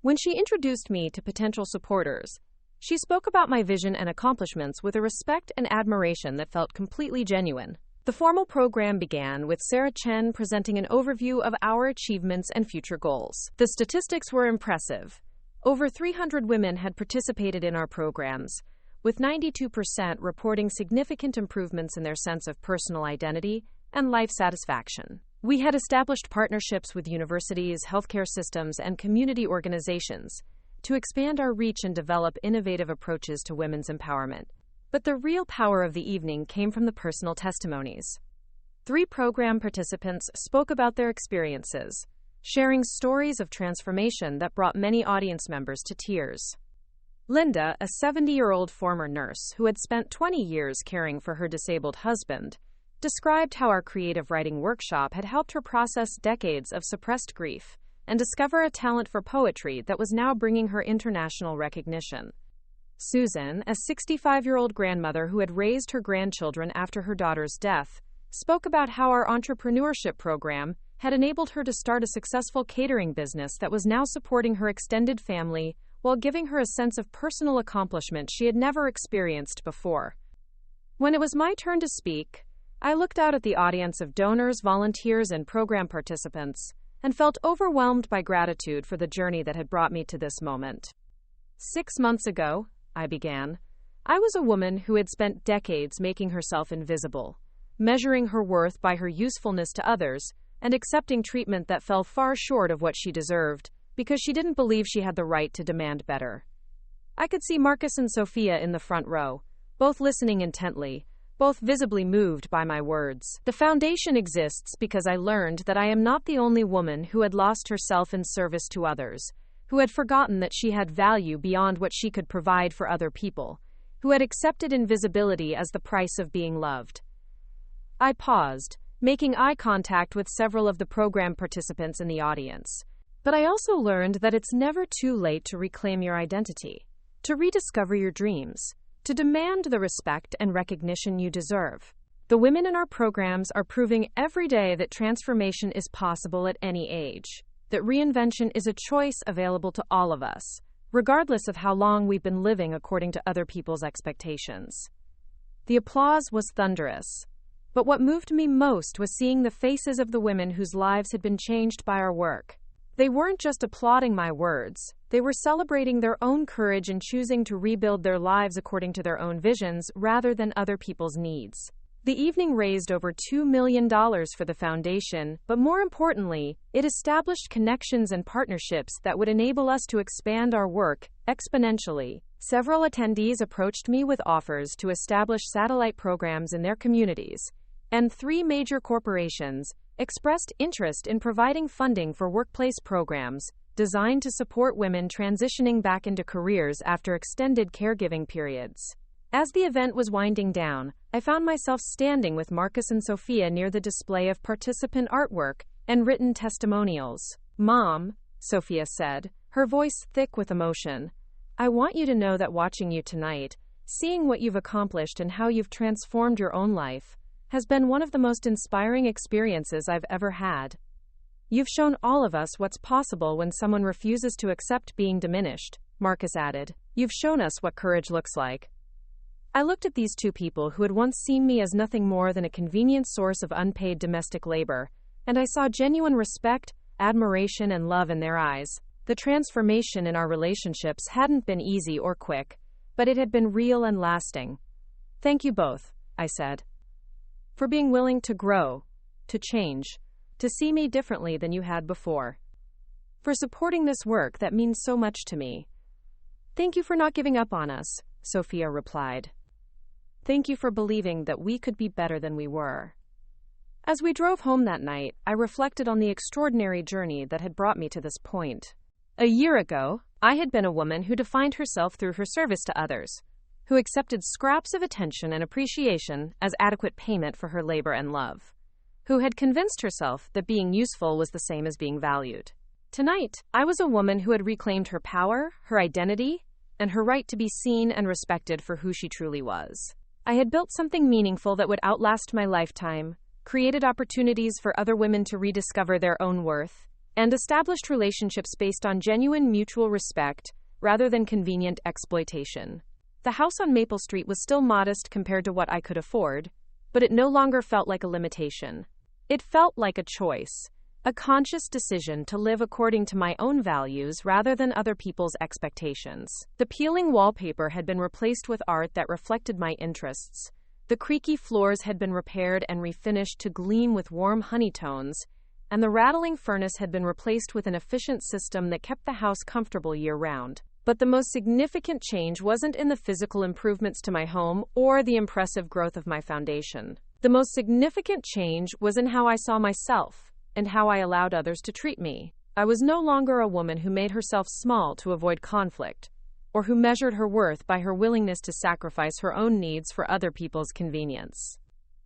When she introduced me to potential supporters, she spoke about my vision and accomplishments with a respect and admiration that felt completely genuine. The formal program began with Sarah Chen presenting an overview of our achievements and future goals. The statistics were impressive. Over 300 women had participated in our programs, with 92% reporting significant improvements in their sense of personal identity and life satisfaction. We had established partnerships with universities, healthcare systems, and community organizations to expand our reach and develop innovative approaches to women's empowerment. But the real power of the evening came from the personal testimonies. 3 program participants spoke about their experiences, sharing stories of transformation that brought many audience members to tears. Linda, a 70-year-old former nurse who had spent 20 years caring for her disabled husband, described how our creative writing workshop had helped her process decades of suppressed grief and discover a talent for poetry that was now bringing her international recognition. Susan, a 65-year-old grandmother who had raised her grandchildren after her daughter's death, spoke about how our entrepreneurship program had enabled her to start a successful catering business that was now supporting her extended family while giving her a sense of personal accomplishment she had never experienced before. When it was my turn to speak, I looked out at the audience of donors, volunteers, and program participants and felt overwhelmed by gratitude for the journey that had brought me to this moment. 6 months ago, I began, I was a woman who had spent decades making herself invisible, measuring her worth by her usefulness to others, and accepting treatment that fell far short of what she deserved because she didn't believe she had the right to demand better. I could see Marcus and Sophia in the front row, both listening intently, both visibly moved by my words. The foundation exists because I learned that I am not the only woman who had lost herself in service to others, who had forgotten that she had value beyond what she could provide for other people, who had accepted invisibility as the price of being loved. I paused, making eye contact with several of the program participants in the audience. But I also learned that it's never too late to reclaim your identity, to rediscover your dreams, to demand the respect and recognition you deserve. The women in our programs are proving every day that transformation is possible at any age, that reinvention is a choice available to all of us, regardless of how long we've been living according to other people's expectations. The applause was thunderous, but what moved me most was seeing the faces of the women whose lives had been changed by our work. They weren't just applauding my words, they were celebrating their own courage and choosing to rebuild their lives according to their own visions rather than other people's needs. The evening raised over $2 million for the foundation, but more importantly, it established connections and partnerships that would enable us to expand our work exponentially. Several attendees approached me with offers to establish satellite programs in their communities, and 3 major corporations expressed interest in providing funding for workplace programs designed to support women transitioning back into careers after extended caregiving periods. As the event was winding down, I found myself standing with Marcus and Sophia near the display of participant artwork and written testimonials. "Mom," Sophia said, her voice thick with emotion, "I want you to know that watching you tonight, seeing what you've accomplished and how you've transformed your own life, has been one of the most inspiring experiences I've ever had. You've shown all of us what's possible when someone refuses to accept being diminished," Marcus added. "You've shown us what courage looks like." I looked at these 2 people who had once seen me as nothing more than a convenient source of unpaid domestic labor, and I saw genuine respect, admiration, and love in their eyes. The transformation in our relationships hadn't been easy or quick, but it had been real and lasting. "Thank you both," I said, "for being willing to grow, to change, to see me differently than you had before. For supporting this work that means so much to me." "Thank you for not giving up on us," Sophia replied. "Thank you for believing that we could be better than we were." As we drove home that night, I reflected on the extraordinary journey that had brought me to this point. A year ago, I had been a woman who defined herself through her service to others, who accepted scraps of attention and appreciation as adequate payment for her labor and love. who had convinced herself that being useful was the same as being valued. Tonight, I was a woman who had reclaimed her power, her identity, and her right to be seen and respected for who she truly was. I had built something meaningful that would outlast my lifetime, created opportunities for other women to rediscover their own worth, and established relationships based on genuine mutual respect rather than convenient exploitation. The house on Maple Street was still modest compared to what I could afford, but it no longer felt like a limitation. It felt like a choice, a conscious decision to live according to my own values rather than other people's expectations. The peeling wallpaper had been replaced with art that reflected my interests. The creaky floors had been repaired and refinished to gleam with warm honey tones, and the rattling furnace had been replaced with an efficient system that kept the house comfortable year-round. But the most significant change wasn't in the physical improvements to my home or the impressive growth of my foundation. The most significant change was in how I saw myself and how I allowed others to treat me. I was no longer a woman who made herself small to avoid conflict, or who measured her worth by her willingness to sacrifice her own needs for other people's convenience.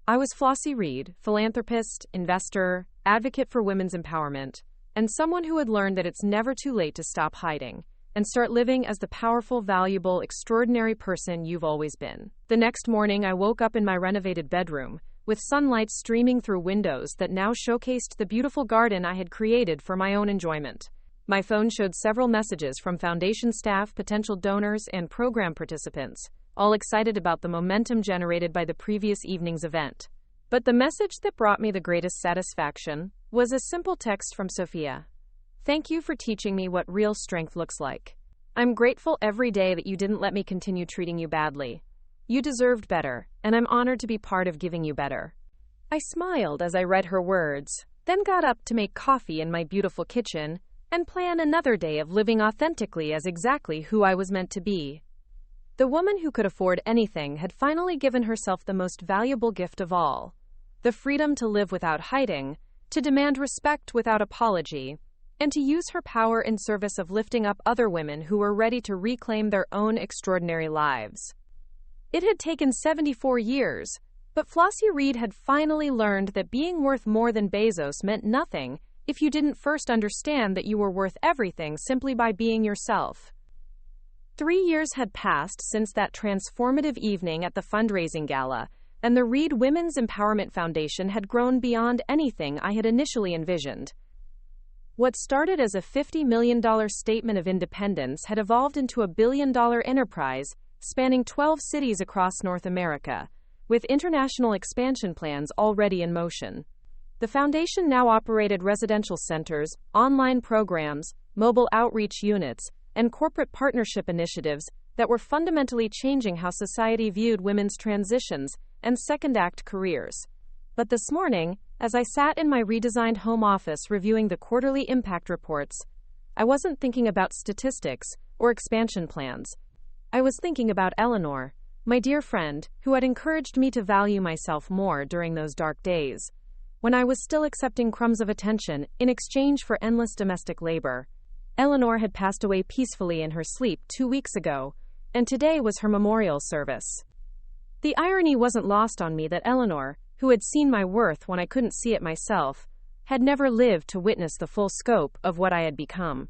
I was Flossie Reed, philanthropist, investor, advocate for women's empowerment, and someone who had learned that it's never too late to stop hiding and start living as the powerful, valuable, extraordinary person you've always been. The next morning, I woke up in my renovated bedroom, with sunlight streaming through windows that now showcased the beautiful garden I had created for my own enjoyment. My phone showed several messages from foundation staff, potential donors, and program participants, all excited about the momentum generated by the previous evening's event. But the message that brought me the greatest satisfaction was a simple text from Sophia. Thank you for teaching me what real strength looks like. I'm grateful every day that you didn't let me continue treating you badly. You deserved better, and I'm honored to be part of giving you better. I smiled as I read her words, then got up to make coffee in my beautiful kitchen and plan another day of living authentically as exactly who I was meant to be. The woman who could afford anything had finally given herself the most valuable gift of all, the freedom to live without hiding, to demand respect without apology, and to use her power in service of lifting up other women who were ready to reclaim their own extraordinary lives. It had taken 74 years, but Flossie Reed had finally learned that being worth more than Bezos meant nothing if you didn't first understand that you were worth everything simply by being yourself. 3 years had passed since that transformative evening at the fundraising gala, and the Reed Women's Empowerment Foundation had grown beyond anything I had initially envisioned. What started as a $50 million statement of independence had evolved into a billion-dollar enterprise spanning 12 cities across North America, with international expansion plans already in motion. The foundation now operated residential centers, online programs, mobile outreach units, and corporate partnership initiatives that were fundamentally changing how society viewed women's transitions and second-act careers. But this morning, as I sat in my redesigned home office reviewing the quarterly impact reports, I wasn't thinking about statistics or expansion plans. I was thinking about Eleanor, my dear friend, who had encouraged me to value myself more during those dark days, when I was still accepting crumbs of attention in exchange for endless domestic labor. Eleanor had passed away peacefully in her sleep 2 weeks ago, and today was her memorial service. The irony wasn't lost on me that Eleanor, who had seen my worth when I couldn't see it myself, had never lived to witness the full scope of what I had become.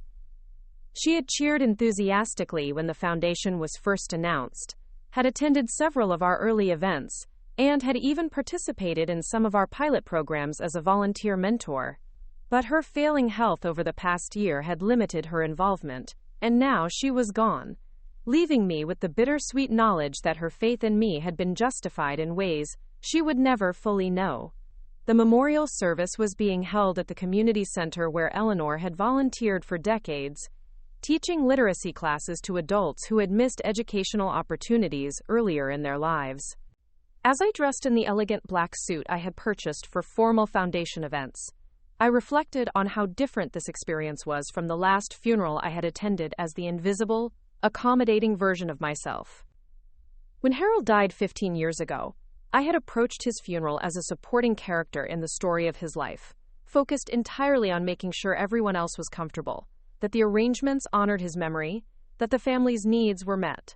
She had cheered enthusiastically when the foundation was first announced, had attended several of our early events, and had even participated in some of our pilot programs as a volunteer mentor. But her failing health over the past year had limited her involvement, and now she was gone, leaving me with the bittersweet knowledge that her faith in me had been justified in ways she would never fully know. The memorial service was being held at the community center where Eleanor had volunteered for decades, teaching literacy classes to adults who had missed educational opportunities earlier in their lives. As I dressed in the elegant black suit I had purchased for formal foundation events, I reflected on how different this experience was from the last funeral I had attended as the invisible, accommodating version of myself. When Harold died 15 years ago, I had approached his funeral as a supporting character in the story of his life, focused entirely on making sure everyone else was comfortable, that the arrangements honored his memory, that the family's needs were met.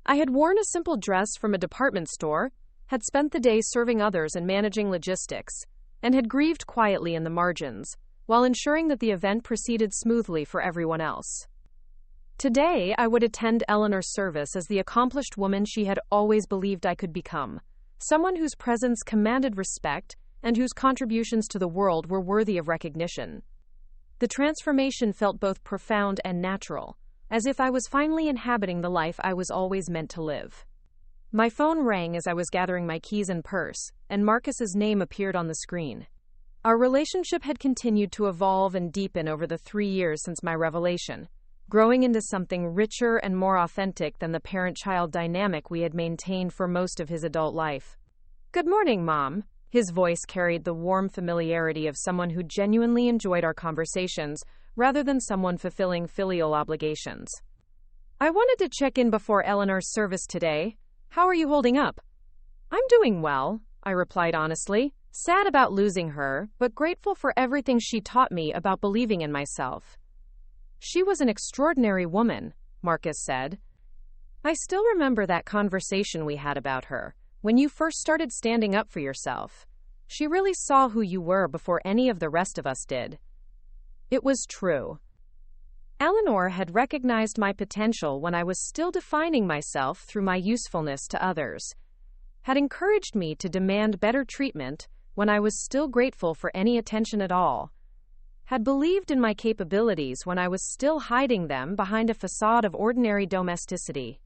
I had worn a simple dress from a department store, had spent the day serving others and managing logistics, and had grieved quietly in the margins, while ensuring that the event proceeded smoothly for everyone else. Today, I would attend Eleanor's service as the accomplished woman she had always believed I could become, someone whose presence commanded respect and whose contributions to the world were worthy of recognition. The transformation felt both profound and natural, as if I was finally inhabiting the life I was always meant to live. My phone rang as I was gathering my keys and purse, and Marcus's name appeared on the screen. Our relationship had continued to evolve and deepen over the 3 years since my revelation, growing into something richer and more authentic than the parent-child dynamic we had maintained for most of his adult life. "Good morning, Mom." His voice carried the warm familiarity of someone who genuinely enjoyed our conversations, rather than someone fulfilling filial obligations. "I wanted to check in before Eleanor's service today. How are you holding up?" "I'm doing well," I replied honestly, sad about losing her, but grateful for everything she taught me about believing in myself. "She was an extraordinary woman," Marcus said. "I still remember that conversation we had about her, when you first started standing up for yourself. She really saw who you were before any of the rest of us did." It was true. Eleanor had recognized my potential when I was still defining myself through my usefulness to others, had encouraged me to demand better treatment when I was still grateful for any attention at all, had believed in my capabilities when I was still hiding them behind a facade of ordinary domesticity.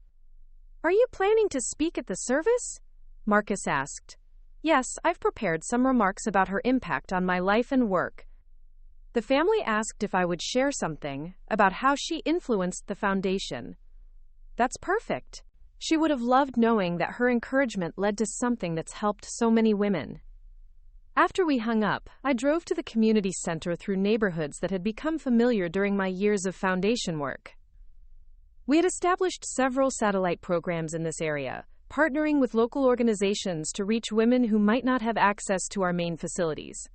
"Are you planning to speak at the service?" Marcus asked. "Yes, I've prepared some remarks about her impact on my life and work." The family asked if I would share something about how she influenced the foundation. That's perfect. She would have loved knowing that her encouragement led to something that's helped so many women. After we hung up, I drove to the community center through neighborhoods that had become familiar during my years of foundation work. We had established several satellite programs in this area, partnering with local organizations to reach women who might not have access to our main facilities.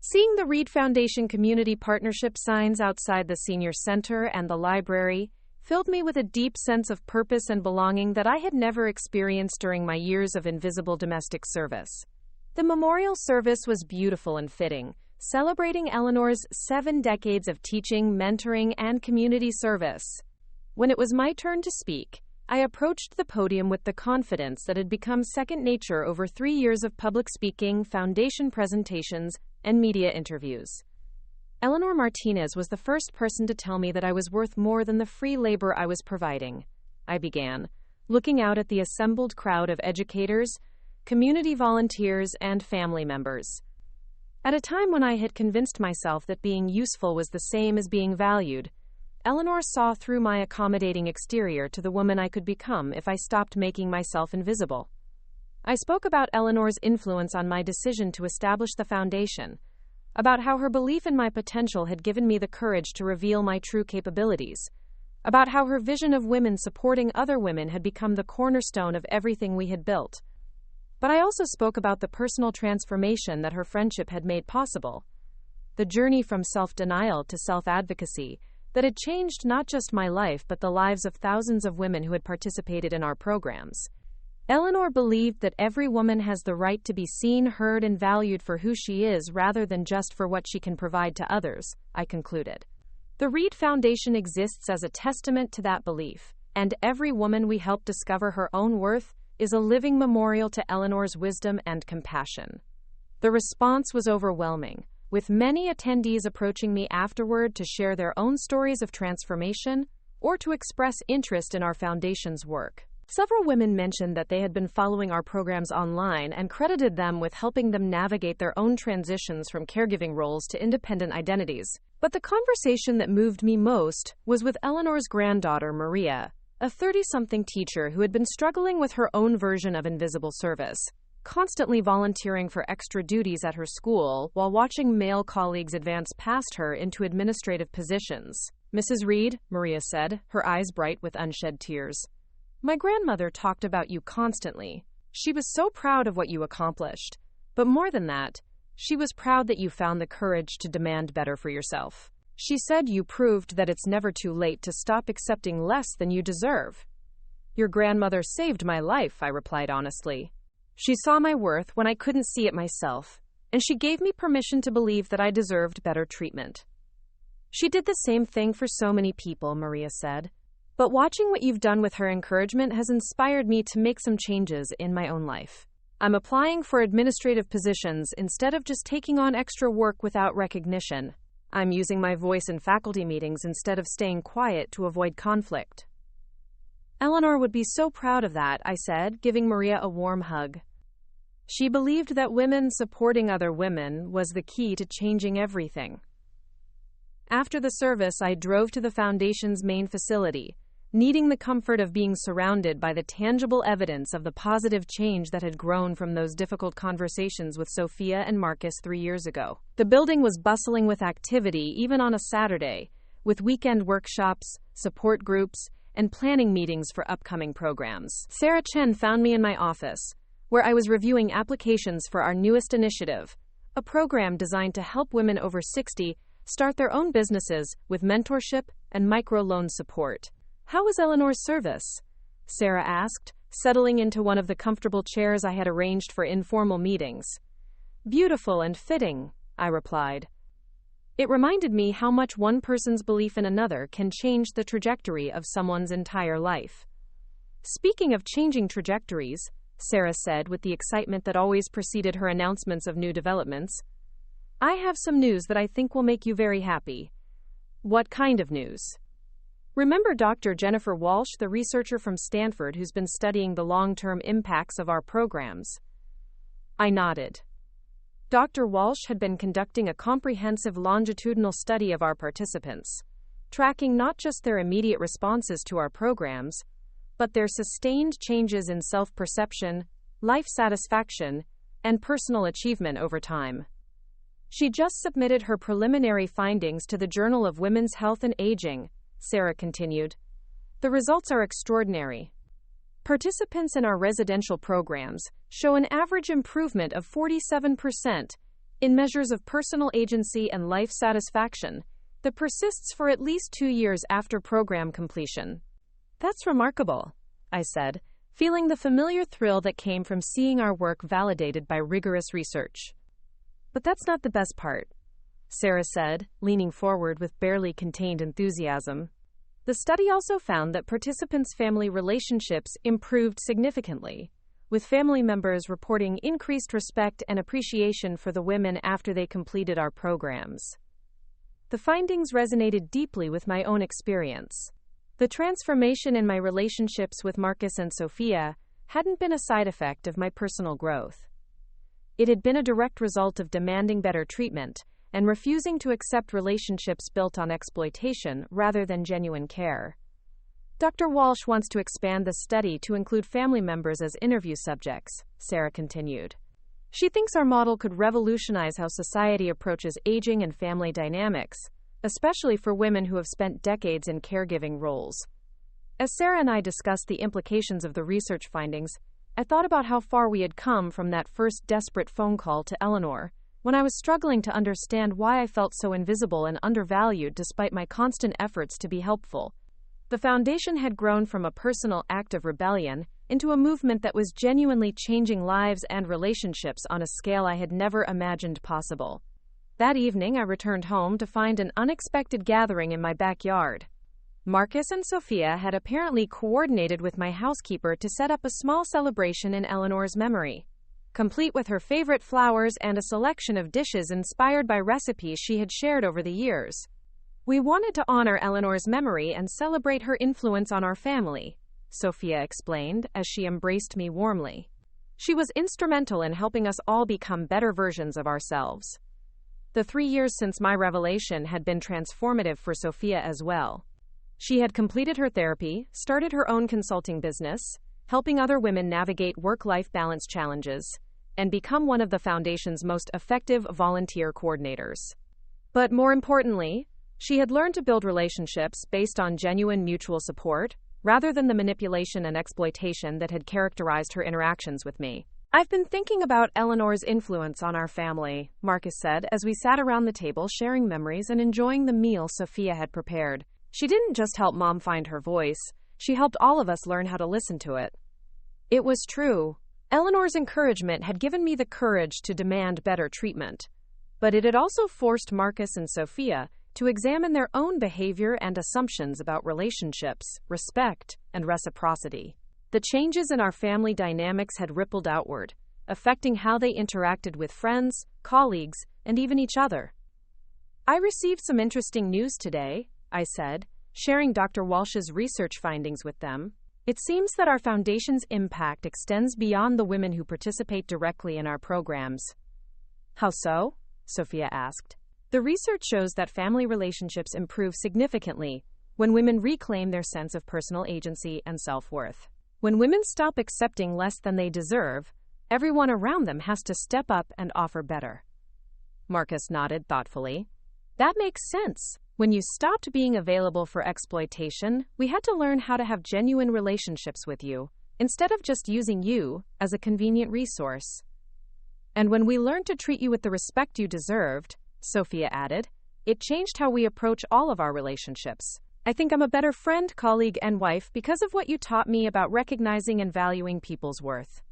Seeing the Reed Foundation community partnership signs outside the senior center and the library filled me with a deep sense of purpose and belonging that I had never experienced during my years of invisible domestic service. The memorial service was beautiful and fitting, celebrating Eleanor's 7 decades of teaching, mentoring, and community service. When it was my turn to speak, I approached the podium with the confidence that had become second nature over 3 years of public speaking, foundation presentations, and media interviews. Eleanor Martinez was the first person to tell me that I was worth more than the free labor I was providing. I began, looking out at the assembled crowd of educators, community volunteers, and family members. At a time when I had convinced myself that being useful was the same as being valued, Eleanor saw through my accommodating exterior to the woman I could become if I stopped making myself invisible. I spoke about Eleanor's influence on my decision to establish the foundation, about how her belief in my potential had given me the courage to reveal my true capabilities, about how her vision of women supporting other women had become the cornerstone of everything we had built. But I also spoke about the personal transformation that her friendship had made possible, the journey from self-denial to self-advocacy that had changed not just my life but the lives of thousands of women who had participated in our programs. Eleanor believed that every woman has the right to be seen, heard, and valued for who she is rather than just for what she can provide to others, I concluded. The Reed Foundation exists as a testament to that belief, and every woman we help discover her own worth is a living memorial to Eleanor's wisdom and compassion. The response was overwhelming, with many attendees approaching me afterward to share their own stories of transformation or to express interest in our foundation's work. Several women mentioned that they had been following our programs online and credited them with helping them navigate their own transitions from caregiving roles to independent identities. But the conversation that moved me most was with Eleanor's granddaughter, Maria, a 30-something teacher who had been struggling with her own version of invisible service, constantly volunteering for extra duties at her school while watching male colleagues advance past her into administrative positions. "Mrs. Reed," Maria said, her eyes bright with unshed tears, "my grandmother talked about you constantly. She was so proud of what you accomplished. But more than that, she was proud that you found the courage to demand better for yourself. She said you proved that it's never too late to stop accepting less than you deserve." "Your grandmother saved my life," I replied honestly. "She saw my worth when I couldn't see it myself, and she gave me permission to believe that I deserved better treatment. She did the same thing for so many people, Maria said. But watching what you've done with her encouragement has inspired me to make some changes in my own life. I'm applying for administrative positions instead of just taking on extra work without recognition. I'm using my voice in faculty meetings instead of staying quiet to avoid conflict. Eleanor would be so proud of that, I said, giving Maria a warm hug. She believed that women supporting other women was the key to changing everything. After the service, I drove to the Foundation's main facility, needing the comfort of being surrounded by the tangible evidence of the positive change that had grown from those difficult conversations with Sophia and Marcus 3 years ago. The building was bustling with activity even on a Saturday, with weekend workshops, support groups, and planning meetings for upcoming programs. Sarah Chen found me in my office, where I was reviewing applications for our newest initiative, a program designed to help women over 60 start their own businesses with mentorship and microloan support. How was Eleanor's service? Sarah asked, settling into one of the comfortable chairs I had arranged for informal meetings. Beautiful and fitting, I replied. It reminded me how much one person's belief in another can change the trajectory of someone's entire life. Speaking of changing trajectories, Sarah said with the excitement that always preceded her announcements of new developments, I have some news that I think will make you very happy. What kind of news? Remember Dr. Jennifer Walsh, the researcher from Stanford who's been studying the long-term impacts of our programs? I nodded. Dr. Walsh had been conducting a comprehensive longitudinal study of our participants, tracking not just their immediate responses to our programs, but their sustained changes in self-perception, life satisfaction, and personal achievement over time. She just submitted her preliminary findings to the Journal of Women's Health and Aging, Sarah continued. The results are extraordinary. Participants in our residential programs show an average improvement of 47% in measures of personal agency and life satisfaction that persists for at least 2 years after program completion. That's remarkable, I said, feeling the familiar thrill that came from seeing our work validated by rigorous research. But that's not the best part, Sarah said, leaning forward with barely contained enthusiasm. The study also found that participants' family relationships improved significantly, with family members reporting increased respect and appreciation for the women after they completed our programs. The findings resonated deeply with my own experience. The transformation in my relationships with Marcus and Sophia hadn't been a side effect of my personal growth. It had been a direct result of demanding better treatment and refusing to accept relationships built on exploitation rather than genuine care. Dr. Walsh wants to expand the study to include family members as interview subjects, Sarah continued. She thinks our model could revolutionize how society approaches aging and family dynamics, especially for women who have spent decades in caregiving roles. As Sarah and I discussed the implications of the research findings, I thought about how far we had come from that first desperate phone call to Eleanor, when I was struggling to understand why I felt so invisible and undervalued despite my constant efforts to be helpful. The foundation had grown from a personal act of rebellion into a movement that was genuinely changing lives and relationships on a scale I had never imagined possible. That evening, I returned home to find an unexpected gathering in my backyard. Marcus and Sophia had apparently coordinated with my housekeeper to set up a small celebration in Eleanor's memory, complete with her favorite flowers and a selection of dishes inspired by recipes she had shared over the years. We wanted to honor Eleanor's memory and celebrate her influence on our family, Sophia explained as she embraced me warmly. She was instrumental in helping us all become better versions of ourselves. The 3 years since my revelation had been transformative for Sophia as well. She had completed her therapy, started her own consulting business, helping other women navigate work-life balance challenges, and become one of the Foundation's most effective volunteer coordinators. But more importantly, she had learned to build relationships based on genuine mutual support, rather than the manipulation and exploitation that had characterized her interactions with me. I've been thinking about Eleanor's influence on our family, Marcus said as we sat around the table sharing memories and enjoying the meal Sophia had prepared. She didn't just help Mom find her voice, she helped all of us learn how to listen to it. It was true, Eleanor's encouragement had given me the courage to demand better treatment, but it had also forced Marcus and Sophia to examine their own behavior and assumptions about relationships, respect, and reciprocity. The changes in our family dynamics had rippled outward, affecting how they interacted with friends, colleagues, and even each other. "I received some interesting news today," I said, sharing Dr. Walsh's research findings with them. "It seems that our foundation's impact extends beyond the women who participate directly in our programs." "How so?" Sophia asked. "The research shows that family relationships improve significantly when women reclaim their sense of personal agency and self-worth. When women stop accepting less than they deserve, everyone around them has to step up and offer better." Marcus nodded thoughtfully. "That makes sense. When you stopped being available for exploitation, we had to learn how to have genuine relationships with you, instead of just using you as a convenient resource. And when we learned to treat you with the respect you deserved," Sophia added, "it changed how we approach all of our relationships. I think I'm a better friend, colleague, and wife because of what you taught me about recognizing and valuing people's worth."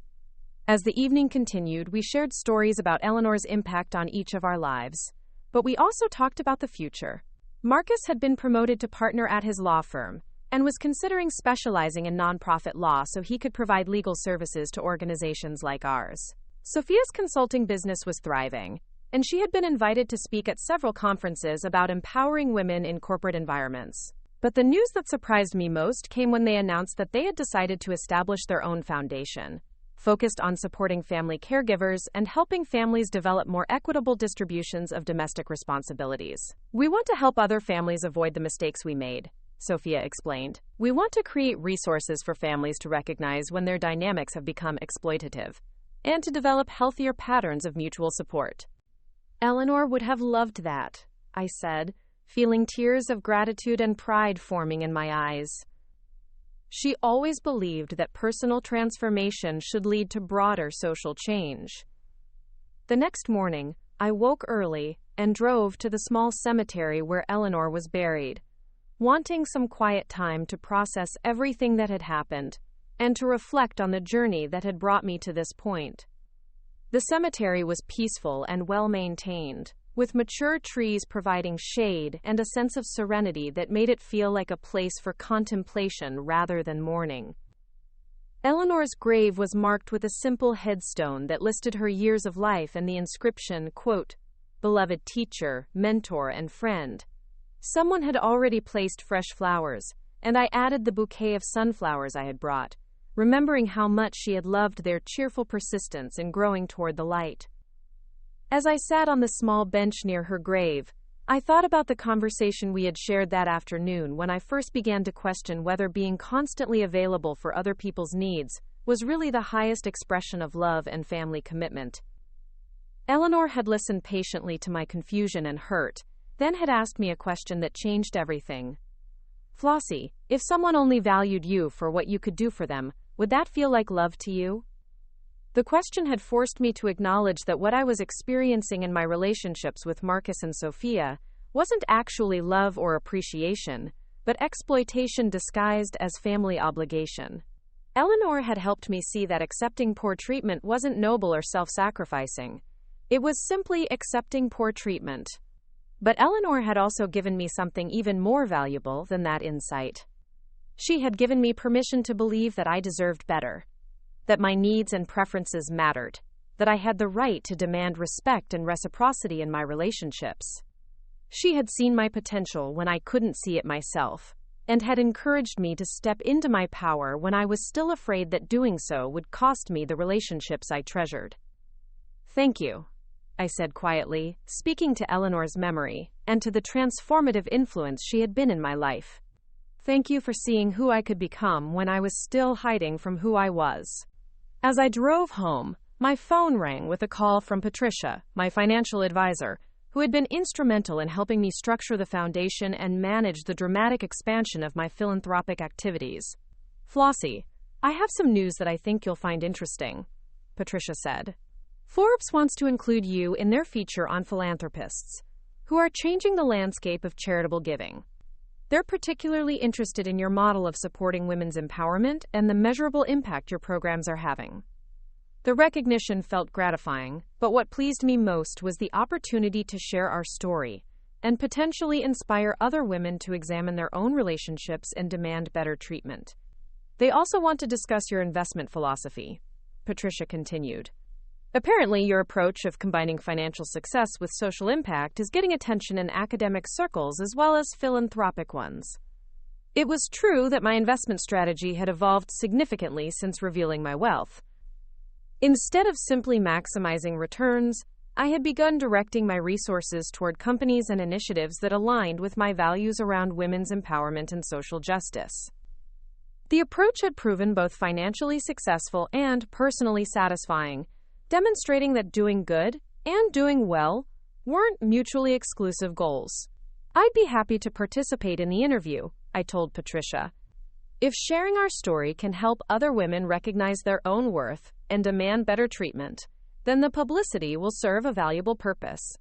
As the evening continued, we shared stories about Eleanor's impact on each of our lives, but we also talked about the future. Marcus had been promoted to partner at his law firm and was considering specializing in nonprofit law so he could provide legal services to organizations like ours. Sophia's consulting business was thriving, and she had been invited to speak at several conferences about empowering women in corporate environments. But the news that surprised me most came when they announced that they had decided to establish their own foundation, focused on supporting family caregivers and helping families develop more equitable distributions of domestic responsibilities. "We want to help other families avoid the mistakes we made," Sophia explained. "We want to create resources for families to recognize when their dynamics have become exploitative, and to develop healthier patterns of mutual support." "Eleanor would have loved that," I said, feeling tears of gratitude and pride forming in my eyes. She always believed that personal transformation should lead to broader social change. The next morning, I woke early and drove to the small cemetery where Eleanor was buried, wanting some quiet time to process everything that had happened and to reflect on the journey that had brought me to this point. The cemetery was peaceful and well-maintained, with mature trees providing shade and a sense of serenity that made it feel like a place for contemplation rather than mourning. Eleanor's grave was marked with a simple headstone that listed her years of life and the inscription, quote, "Beloved teacher, mentor, and friend." Someone had already placed fresh flowers, and I added the bouquet of sunflowers I had brought, remembering how much she had loved their cheerful persistence in growing toward the light. As I sat on the small bench near her grave, I thought about the conversation we had shared that afternoon when I first began to question whether being constantly available for other people's needs was really the highest expression of love and family commitment. Eleanor had listened patiently to my confusion and hurt, then had asked me a question that changed everything. "Flossie, if someone only valued you for what you could do for them, would that feel like love to you?" The question had forced me to acknowledge that what I was experiencing in my relationships with Marcus and Sophia wasn't actually love or appreciation, but exploitation disguised as family obligation. Eleanor had helped me see that accepting poor treatment wasn't noble or self-sacrificing. It was simply accepting poor treatment. But Eleanor had also given me something even more valuable than that insight. She had given me permission to believe that I deserved better, that my needs and preferences mattered, that I had the right to demand respect and reciprocity in my relationships. She had seen my potential when I couldn't see it myself, and had encouraged me to step into my power when I was still afraid that doing so would cost me the relationships I treasured. "Thank you," I said quietly, speaking to Eleanor's memory and to the transformative influence she had been in my life. "Thank you for seeing who I could become when I was still hiding from who I was." As I drove home, my phone rang with a call from Patricia, my financial advisor, who had been instrumental in helping me structure the foundation and manage the dramatic expansion of my philanthropic activities. "Flossie, I have some news that I think you'll find interesting," Patricia said. "Forbes wants to include you in their feature on philanthropists who are changing the landscape of charitable giving. They're particularly interested in your model of supporting women's empowerment and the measurable impact your programs are having." The recognition felt gratifying, but what pleased me most was the opportunity to share our story and potentially inspire other women to examine their own relationships and demand better treatment. They also want to discuss your investment philosophy, Patricia continued. Apparently, your approach of combining financial success with social impact is getting attention in academic circles as well as philanthropic ones. It was true that my investment strategy had evolved significantly since revealing my wealth. Instead of simply maximizing returns, I had begun directing my resources toward companies and initiatives that aligned with my values around women's empowerment and social justice. The approach had proven both financially successful and personally satisfying, demonstrating that doing good and doing well weren't mutually exclusive goals. I'd be happy to participate in the interview, I told Patricia. If sharing our story can help other women recognize their own worth and demand better treatment, then the publicity will serve a valuable purpose.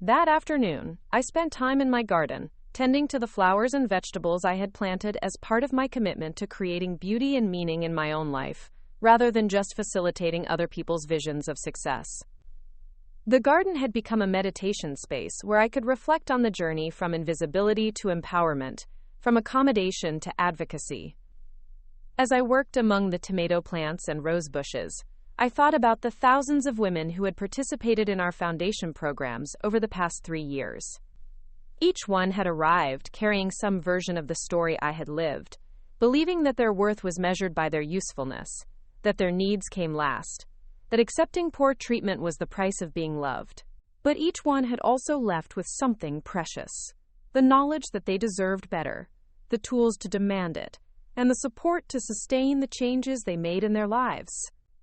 That afternoon, I spent time in my garden, tending to the flowers and vegetables I had planted as part of my commitment to creating beauty and meaning in my own life, rather than just facilitating other people's visions of success. The garden had become a meditation space where I could reflect on the journey from invisibility to empowerment, from accommodation to advocacy. As I worked among the tomato plants and rose bushes, I thought about the thousands of women who had participated in our foundation programs over the past 3 years. Each one had arrived carrying some version of the story I had lived, believing that their worth was measured by their usefulness, that their needs came last, that accepting poor treatment was the price of being loved. But each one had also left with something precious: the knowledge that they deserved better, the tools to demand it, and the support to sustain the changes they made in their lives.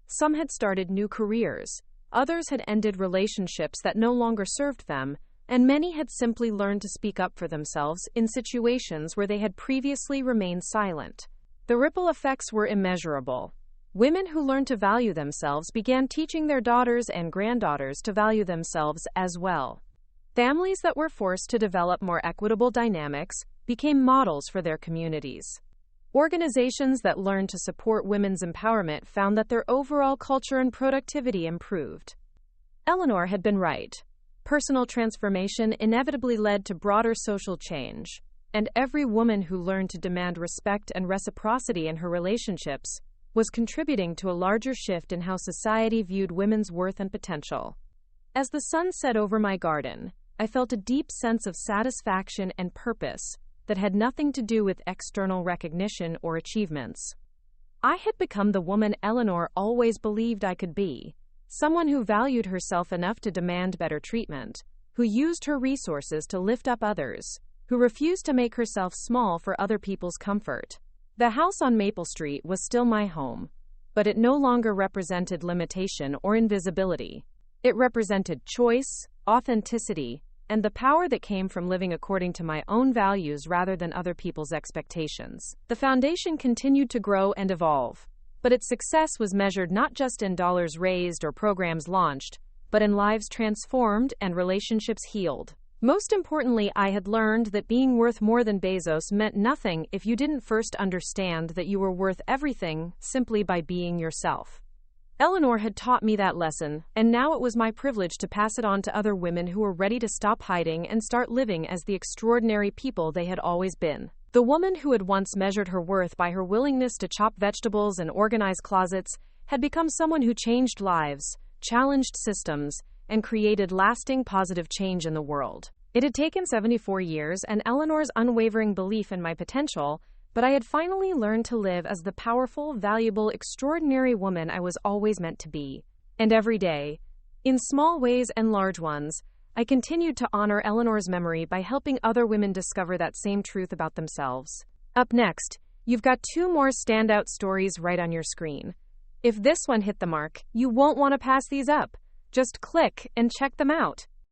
Some had started new careers, others had ended relationships that no longer served them, and many had simply learned to speak up for themselves in situations where they had previously remained silent. The ripple effects were immeasurable. Women who learned to value themselves began teaching their daughters and granddaughters to value themselves as well. Families that were forced to develop more equitable dynamics became models for their communities. Organizations that learned to support women's empowerment found that their overall culture and productivity improved. Eleanor had been right. Personal transformation inevitably led to broader social change, and every woman who learned to demand respect and reciprocity in her relationships was contributing to a larger shift in how society viewed women's worth and potential. As the sun set over my garden, I felt a deep sense of satisfaction and purpose that had nothing to do with external recognition or achievements. I had become the woman Eleanor always believed I could be, someone who valued herself enough to demand better treatment, who used her resources to lift up others, who refused to make herself small for other people's comfort. The house on Maple Street was still my home, but it no longer represented limitation or invisibility. It represented choice, authenticity, and the power that came from living according to my own values rather than other people's expectations. The foundation continued to grow and evolve, but its success was measured not just in dollars raised or programs launched, but in lives transformed and relationships healed. Most importantly, I had learned that being worth more than Bezos meant nothing if you didn't first understand that you were worth everything simply by being yourself. Eleanor had taught me that lesson, and now it was my privilege to pass it on to other women who were ready to stop hiding and start living as the extraordinary people they had always been. The woman who had once measured her worth by her willingness to chop vegetables and organize closets had become someone who changed lives, challenged systems, and created lasting positive change in the world. It had taken 74 years and Eleanor's unwavering belief in my potential, but I had finally learned to live as the powerful, valuable, extraordinary woman I was always meant to be. And every day, in small ways and large ones, I continued to honor Eleanor's memory by helping other women discover that same truth about themselves. Up next, you've got 2 more standout stories right on your screen. If this one hit the mark, you won't want to pass these up. Just click and check them out.